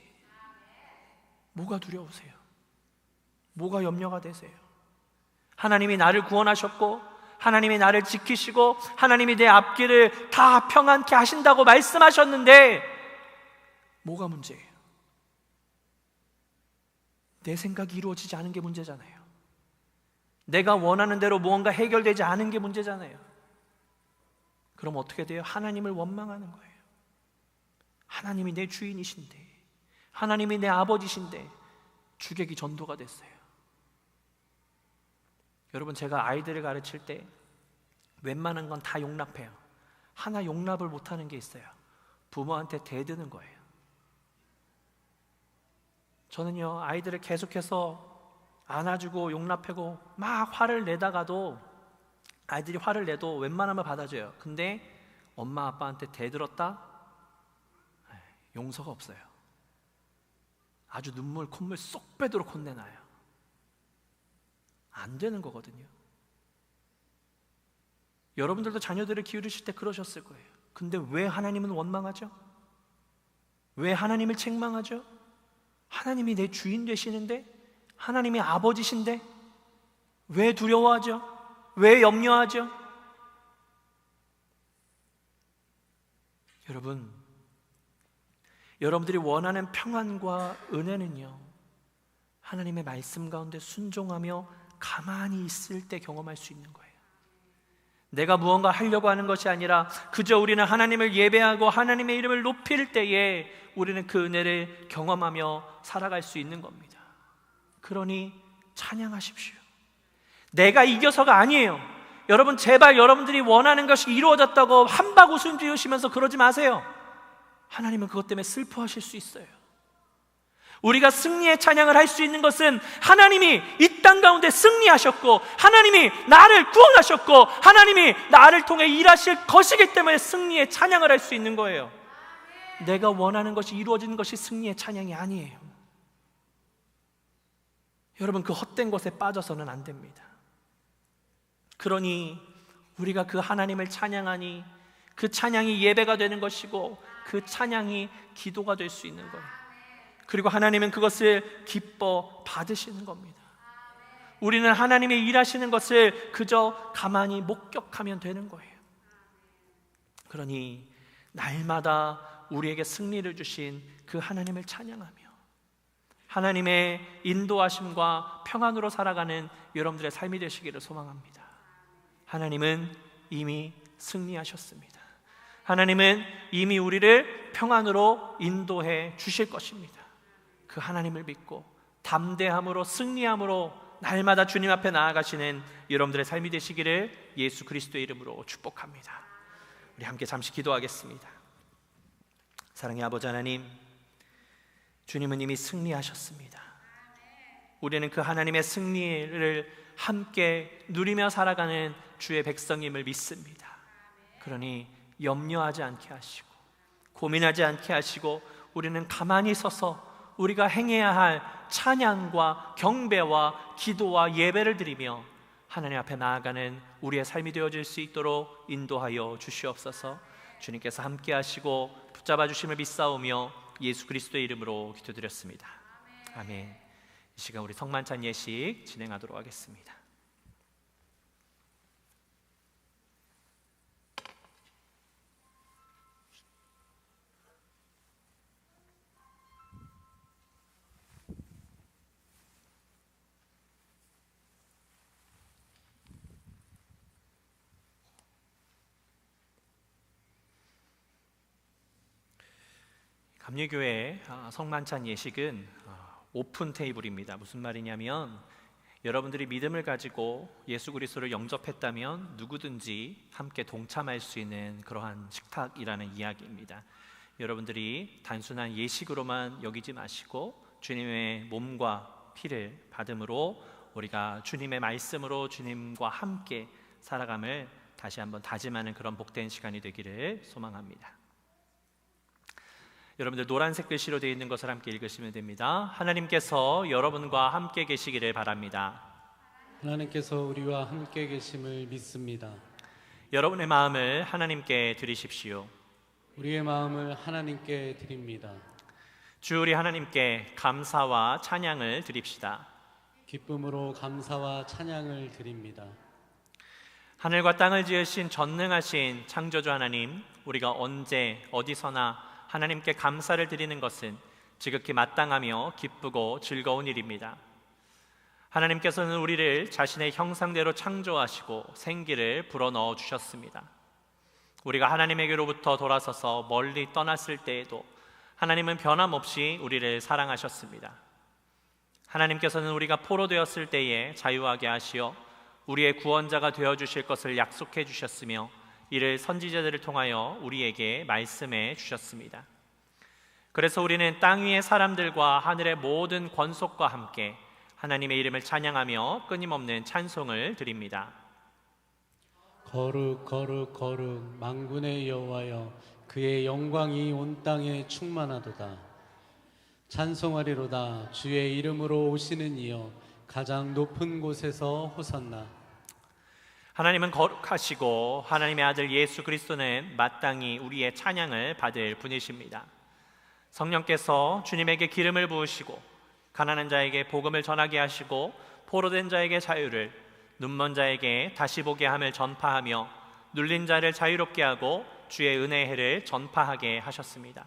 뭐가 두려우세요? 뭐가 염려가 되세요? 하나님이 나를 구원하셨고, 하나님이 나를 지키시고, 하나님이 내 앞길을 다 평안케 하신다고 말씀하셨는데 뭐가 문제예요? 내 생각이 이루어지지 않은 게 문제잖아요. 내가 원하는 대로 무언가 해결되지 않은 게 문제잖아요. 그럼 어떻게 돼요? 하나님을 원망하는 거예요. 하나님이 내 주인이신데, 하나님이 내 아버지신데 주객이 전도가 됐어요. 여러분, 제가 아이들을 가르칠 때 웬만한 건 다 용납해요. 하나 용납을 못하는 게 있어요. 부모한테 대드는 거예요. 저는요, 아이들을 계속해서 안아주고 용납하고 막 화를 내다가도, 아이들이 화를 내도 웬만하면 받아줘요. 근데 엄마 아빠한테 대들었다? 용서가 없어요. 아주 눈물 콧물 쏙 빼도록 혼내놔요. 안 되는 거거든요. 여러분들도 자녀들을 기르실 때 그러셨을 거예요. 근데 왜 하나님은 원망하죠? 왜 하나님을 책망하죠? 하나님이 내 주인 되시는데, 하나님이 아버지신데 왜 두려워하죠? 왜 염려하죠? 여러분, 여러분들이 원하는 평안과 은혜는요, 하나님의 말씀 가운데 순종하며 가만히 있을 때 경험할 수 있는 거예요. 내가 무언가 하려고 하는 것이 아니라 그저 우리는 하나님을 예배하고 하나님의 이름을 높일 때에 우리는 그 은혜를 경험하며 살아갈 수 있는 겁니다. 그러니 찬양하십시오. 내가 이겨서가 아니에요. 여러분, 제발 여러분들이 원하는 것이 이루어졌다고 한박 웃음 지으시면서 그러지 마세요. 하나님은 그것 때문에 슬퍼하실 수 있어요. 우리가 승리의 찬양을 할 수 있는 것은 하나님이 이 땅 가운데 승리하셨고, 하나님이 나를 구원하셨고, 하나님이 나를 통해 일하실 것이기 때문에 승리의 찬양을 할 수 있는 거예요. 내가 원하는 것이 이루어지는 것이 승리의 찬양이 아니에요. 여러분, 그 헛된 것에 빠져서는 안 됩니다. 그러니 우리가 그 하나님을 찬양하니 그 찬양이 예배가 되는 것이고, 그 찬양이 기도가 될 수 있는 거예요. 그리고 하나님은 그것을 기뻐 받으시는 겁니다. 우리는 하나님의 일하시는 것을 그저 가만히 목격하면 되는 거예요. 그러니 날마다 우리에게 승리를 주신 그 하나님을 찬양하며 하나님의 인도하심과 평안으로 살아가는 여러분들의 삶이 되시기를 소망합니다. 하나님은 이미 승리하셨습니다. 하나님은 이미 우리를 평안으로 인도해 주실 것입니다. 그 하나님을 믿고 담대함으로 승리함으로 날마다 주님 앞에 나아가시는 여러분들의 삶이 되시기를 예수 그리스도의 이름으로 축복합니다. 우리 함께 잠시 기도하겠습니다. 사랑의 아버지 하나님, 주님은 이미 승리하셨습니다. 우리는 그 하나님의 승리를 함께 누리며 살아가는 주의 백성임을 믿습니다. 그러니 염려하지 않게 하시고 고민하지 않게 하시고 우리는 가만히 서서 우리가 행해야 할 찬양과 경배와 기도와 예배를 드리며 하나님 앞에 나아가는 우리의 삶이 되어질 수 있도록 인도하여 주시옵소서. 주님께서 함께 하시고 붙잡아 주심을 믿사오며 예수 그리스도의 이름으로 기도드렸습니다. 아멘. 이 시간 우리 성만찬 예식 진행하도록 하겠습니다. 감리교회 성만찬 예식은 오픈 테이블입니다. 무슨 말이냐면 여러분들이 믿음을 가지고 예수 그리스도를 영접했다면 누구든지 함께 동참할 수 있는 그러한 식탁이라는 이야기입니다. 여러분들이 단순한 예식으로만 여기지 마시고 주님의 몸과 피를 받음으로 우리가 주님의 말씀으로 주님과 함께 살아감을 다시 한번 다짐하는 그런 복된 시간이 되기를 소망합니다. 여러분들 노란색 글씨로 되어 있는 것을 함께 읽으시면 됩니다. 하나님께서 여러분과 함께 계시기를 바랍니다. 하나님께서 우리와 함께 계심을 믿습니다. 여러분의 마음을 하나님께 드리십시오. 우리의 마음을 하나님께 드립니다. 주 우리 하나님께 감사와 찬양을 드립시다. 기쁨으로 감사와 찬양을 드립니다. 하늘과 땅을 지으신 전능하신 창조주 하나님, 우리가 언제 어디서나 하나님께 감사를 드리는 것은 지극히 마땅하며 기쁘고 즐거운 일입니다. 하나님께서는 우리를 자신의 형상대로 창조하시고 생기를 불어넣어 주셨습니다. 우리가 하나님에게로부터 돌아서서 멀리 떠났을 때에도 하나님은 변함없이 우리를 사랑하셨습니다. 하나님께서는 우리가 포로되었을 때에 자유하게 하시어 우리의 구원자가 되어주실 것을 약속해 주셨으며 이를 선지자들을 통하여 우리에게 말씀해 주셨습니다. 그래서 우리는 땅 위의 사람들과 하늘의 모든 권속과 함께 하나님의 이름을 찬양하며 끊임없는 찬송을 드립니다. 거룩 거룩 거룩 만군의 여호와여, 그의 영광이 온 땅에 충만하도다. 찬송하리로다. 주의 이름으로 오시는 이여, 가장 높은 곳에서 호산나. 하나님은 거룩하시고 하나님의 아들 예수 그리스도는 마땅히 우리의 찬양을 받을 분이십니다. 성령께서 주님에게 기름을 부으시고 가난한 자에게 복음을 전하게 하시고 포로된 자에게 자유를, 눈먼 자에게 다시 보게 함을 전파하며 눌린 자를 자유롭게 하고 주의 은혜의 해를 전파하게 하셨습니다.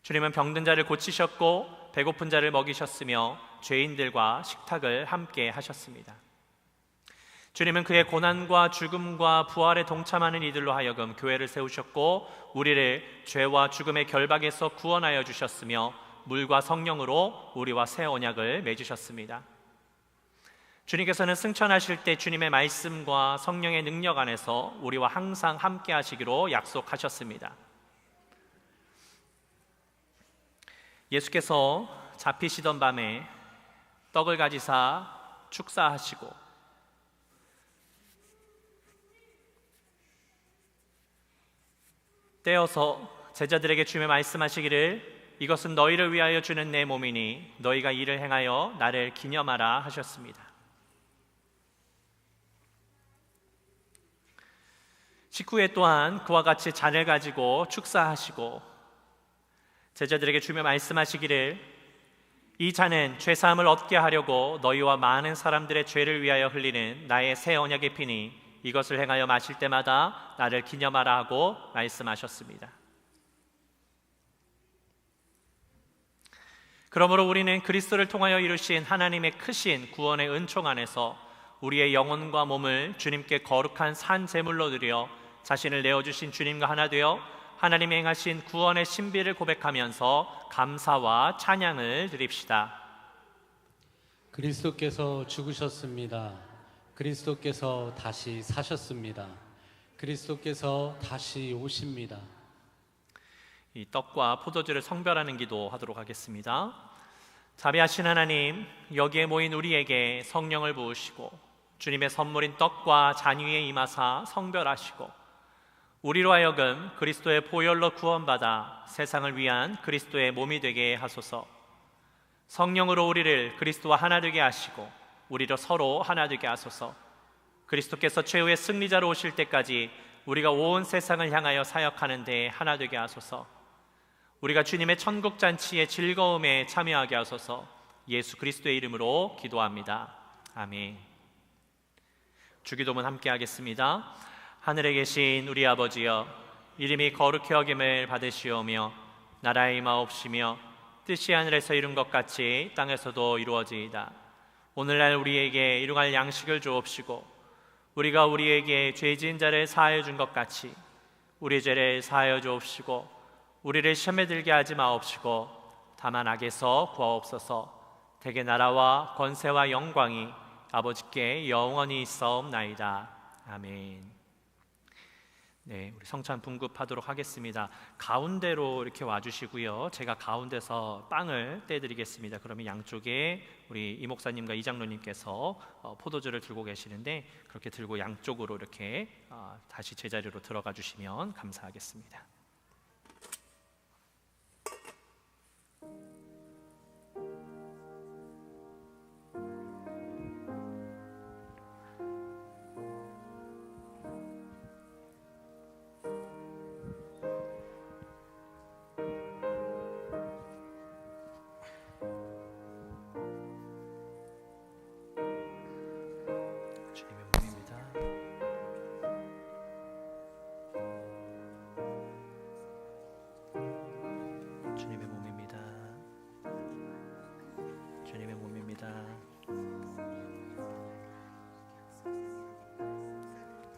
주님은 병든 자를 고치셨고 배고픈 자를 먹이셨으며 죄인들과 식탁을 함께 하셨습니다. 주님은 그의 고난과 죽음과 부활에 동참하는 이들로 하여금 교회를 세우셨고 우리를 죄와 죽음의 결박에서 구원하여 주셨으며 물과 성령으로 우리와 새 언약을 맺으셨습니다. 주님께서는 승천하실 때 주님의 말씀과 성령의 능력 안에서 우리와 항상 함께 하시기로 약속하셨습니다. 예수께서 잡히시던 밤에 떡을 가지사 축사하시고 떼어서 제자들에게 주며 말씀하시기를 이것은 너희를 위하여 주는 내 몸이니 너희가 이를 행하여 나를 기념하라 하셨습니다. 식후에 또한 그와 같이 잔을 가지고 축사하시고 제자들에게 주며 말씀하시기를 이 잔은 죄사함을 얻게 하려고 너희와 많은 사람들의 죄를 위하여 흘리는 나의 새 언약의 피니 이것을 행하여 마실 때마다 나를 기념하라 하고 말씀하셨습니다. 그러므로 우리는 그리스도를 통하여 이루신 하나님의 크신 구원의 은총 안에서 우리의 영혼과 몸을 주님께 거룩한 산 제물로 드려 자신을 내어주신 주님과 하나 되어 하나님이 행하신 구원의 신비를 고백하면서 감사와 찬양을 드립시다. 그리스도께서 죽으셨습니다. 그리스도께서 다시 사셨습니다. 그리스도께서 다시 오십니다. 이 떡과 포도주를 성별하는 기도 하도록 하겠습니다. 자비하신 하나님, 여기에 모인 우리에게 성령을 부으시고 주님의 선물인 떡과 잔 위에 임하사 성별하시고 우리로 하여금 그리스도의 보혈로 구원받아 세상을 위한 그리스도의 몸이 되게 하소서. 성령으로 우리를 그리스도와 하나 되게 하시고 우리로 서로 하나 되게 하소서. 그리스도께서 최후의 승리자로 오실 때까지 우리가 온 세상을 향하여 사역하는 데 하나 되게 하소서. 우리가 주님의 천국 잔치의 즐거움에 참여하게 하소서. 예수 그리스도의 이름으로 기도합니다. 아멘. 주기도문 함께 하겠습니다. 하늘에 계신 우리 아버지여, 이름이 거룩히 여김을 받으시오며 나라의 임하옵시며 뜻이 하늘에서 이룬 것 같이 땅에서도 이루어지이다. 오늘날 우리에게 일용할 양식을 주옵시고 우리가 우리에게 죄 지은 자를 사하여 준 것 같이 우리 죄를 사하여 주옵시고 우리를 시험에 들게 하지 마옵시고 다만 악에서 구하옵소서. 대개 나라와 권세와 영광이 아버지께 영원히 있사옵나이다. 아멘. 네, 우리 성찬 분급하도록 하겠습니다. 가운데로 이렇게 와주시고요. 제가 가운데서 빵을 떼드리겠습니다. 그러면 양쪽에 우리 이 목사님과 이 장로님께서 포도주를 들고 계시는데 그렇게 들고 양쪽으로 이렇게 다시 제자리로 들어가 주시면 감사하겠습니다. 주님의 몸입니다.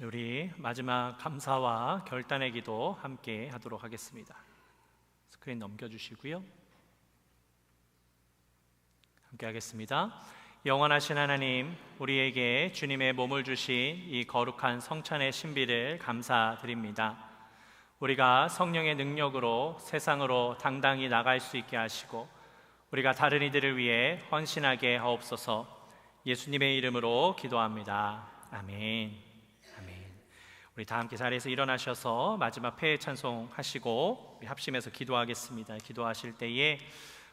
우리 마지막 감사와 결단의 기도 함께 하도록 하겠습니다. 스크린 넘겨주시고요. 함께 하겠습니다. 영원하신 하나님, 우리에게 주님의 몸을 주신 이 거룩한 성찬의 신비를 감사드립니다. 우리가 성령의 능력으로 세상으로 당당히 나갈 수 있게 하시고 우리가 다른 이들을 위해 헌신하게 하옵소서. 예수님의 이름으로 기도합니다. 아멘. 아멘. 우리 다 함께 자리에서 일어나셔서 마지막 폐회 찬송 하시고 우리 합심해서 기도하겠습니다. 기도하실 때에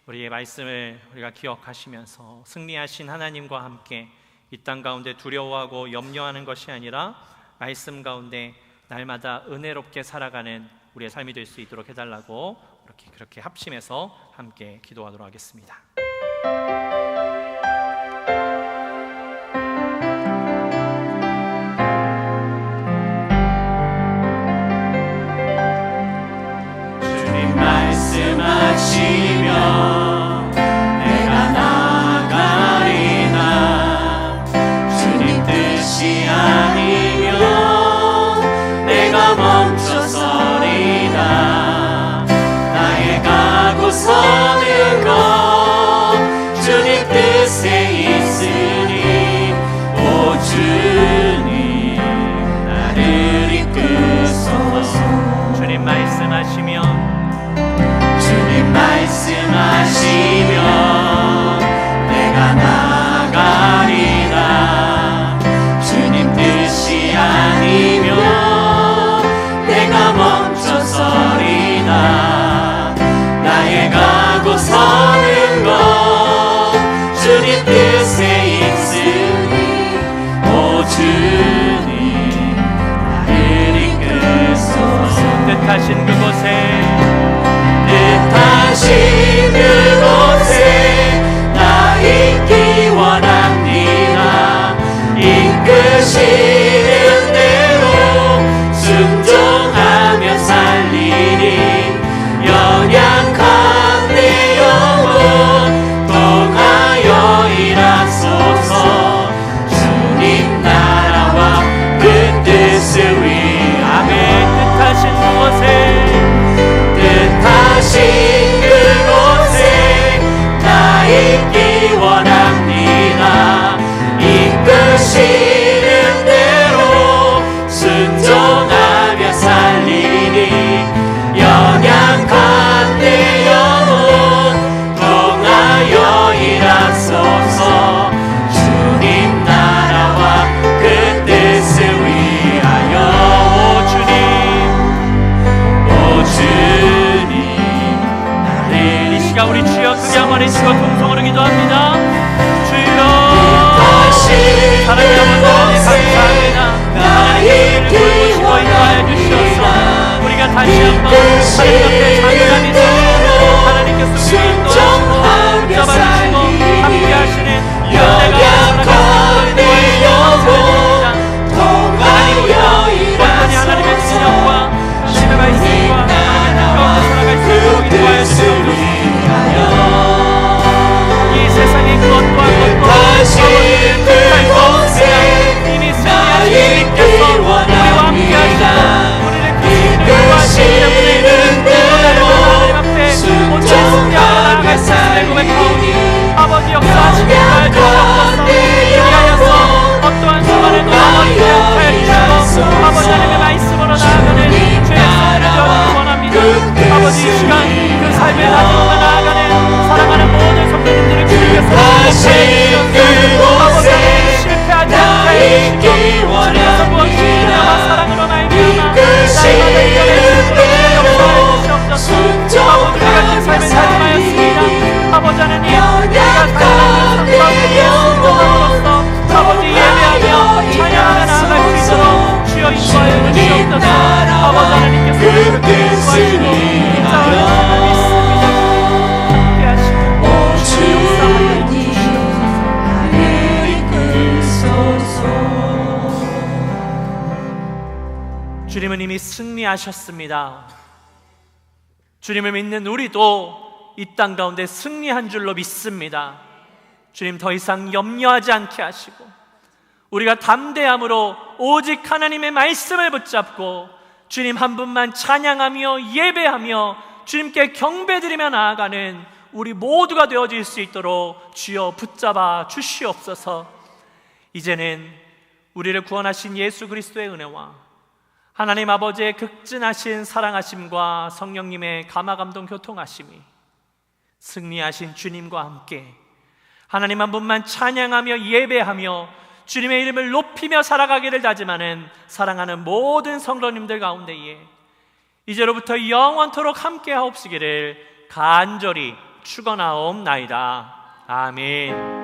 우리의 말씀을 우리가 기억하시면서 승리하신 하나님과 함께 이 땅 가운데 두려워하고 염려하는 것이 아니라 말씀 가운데 날마다 은혜롭게 살아가는 우리의 삶이 될 수 있도록 해달라고 그렇게 합심해서 함께 기도하도록 하겠습니다. 주님 말씀하시며 내가 나가리나 주님 뜻이 아니면 내가 멈춰서리다 나의 가고 서는 것 주님 뜻에 있으니 오 주님 나를 이끄소서 주님 말씀하시며 주님 말씀하시며 내가 나가리라 주님 뜻이 아니면 내가 멈춰서리다 나의 가고 서는 것 주님 뜻에 있으니 오 주님 나를 이끄소서 뜻하신 그곳에 뜻하신 그곳에 나 있기 원합니다 이끄시는 대로 순종하며 살리니 연약한 내 영혼 통하여 일하소서 주님 나라와 그 뜻을 위하며 뜻하신 그곳에 뜻하신 그곳에 나 있기 원합니다 이끄시는 대로 순종하며 살리니 연약한 내 영혼 통하여 일하소서 주님 나라와 그 뜻을 위하여 오 주님 이 시간 우리 주여 크게 한번 외치고 통성으로 기도합니다. 주여 사랑의 아버지 감사합니다. 하나님께서 우리를 돌보시고 인도하여 주셔서 우리가 다시 한번 하나님 앞에 자유함이 되고 하나님께서 우리를 인도하시고 붙잡아주시고 함께 하시는 은혜가 살아가는 영혼입니다. 하나님과 온전히 하나님의 진영과 하나님의 말씀과 하나님의 가운데 살아갈 수 있도록 인도하여 주시옵소서. 이 세상의 것 또한 것도 그곳에 이미 승리하신 주님께서 우리와 함께 하시고 우리를 이끄시는 때문에 하나님 앞에 온전히 승리하여 나아갈 수 있음을 고백하오니 아버지 역사하시길 하여 주시옵소서. 우리하여서 어떠한 순간에도 아버지 역사해 주시고 아버지 하나님의 말씀으로 나아가는 주의 삶을 되어주기 원합니다. 아버지 이 시간 그 삶의 나중으로 나아가는 사랑하는 모든 성도님들을 주님께서 그곳에 실패하지 나 않게 있기 주님께서 무엇이나 원합니다 사랑으로 말미암아 이끄시는 대로 아버지 같은 삶을 사용하였습니다. 아버지 하나님 우리가 살아가는 삶과 아버지 예배하며 찬양하며 나아갈 수 있도록 주여 인도하여 주시옵소서. 아버지 하나님께서 우리를 인도하시고 인자하여 주시는 믿습니다. 함께 하시고 역사하여 주님은 이미 승리하셨습니다. 주님을 믿는 우리도 이 땅 가운데 승리한 줄로 믿습니다. 주님 더 이상 염려하지 않게 하시고 우리가 담대함으로 오직 하나님의 말씀을 붙잡고 주님 한 분만 찬양하며 예배하며 주님께 경배드리며 나아가는 우리 모두가 되어질 수 있도록 주여 붙잡아 주시옵소서. 이제는 우리를 구원하신 예수 그리스도의 은혜와 하나님 아버지의 극진하신 사랑하심과 성령님의 감화감동 교통하심이 승리하신 주님과 함께 하나님 한 분만 찬양하며 예배하며 주님의 이름을 높이며 살아가기를 다짐하는 사랑하는 모든 성도님들 가운데에 이제로부터 영원토록 함께 하옵시기를 간절히 축원하옵나이다. 아멘.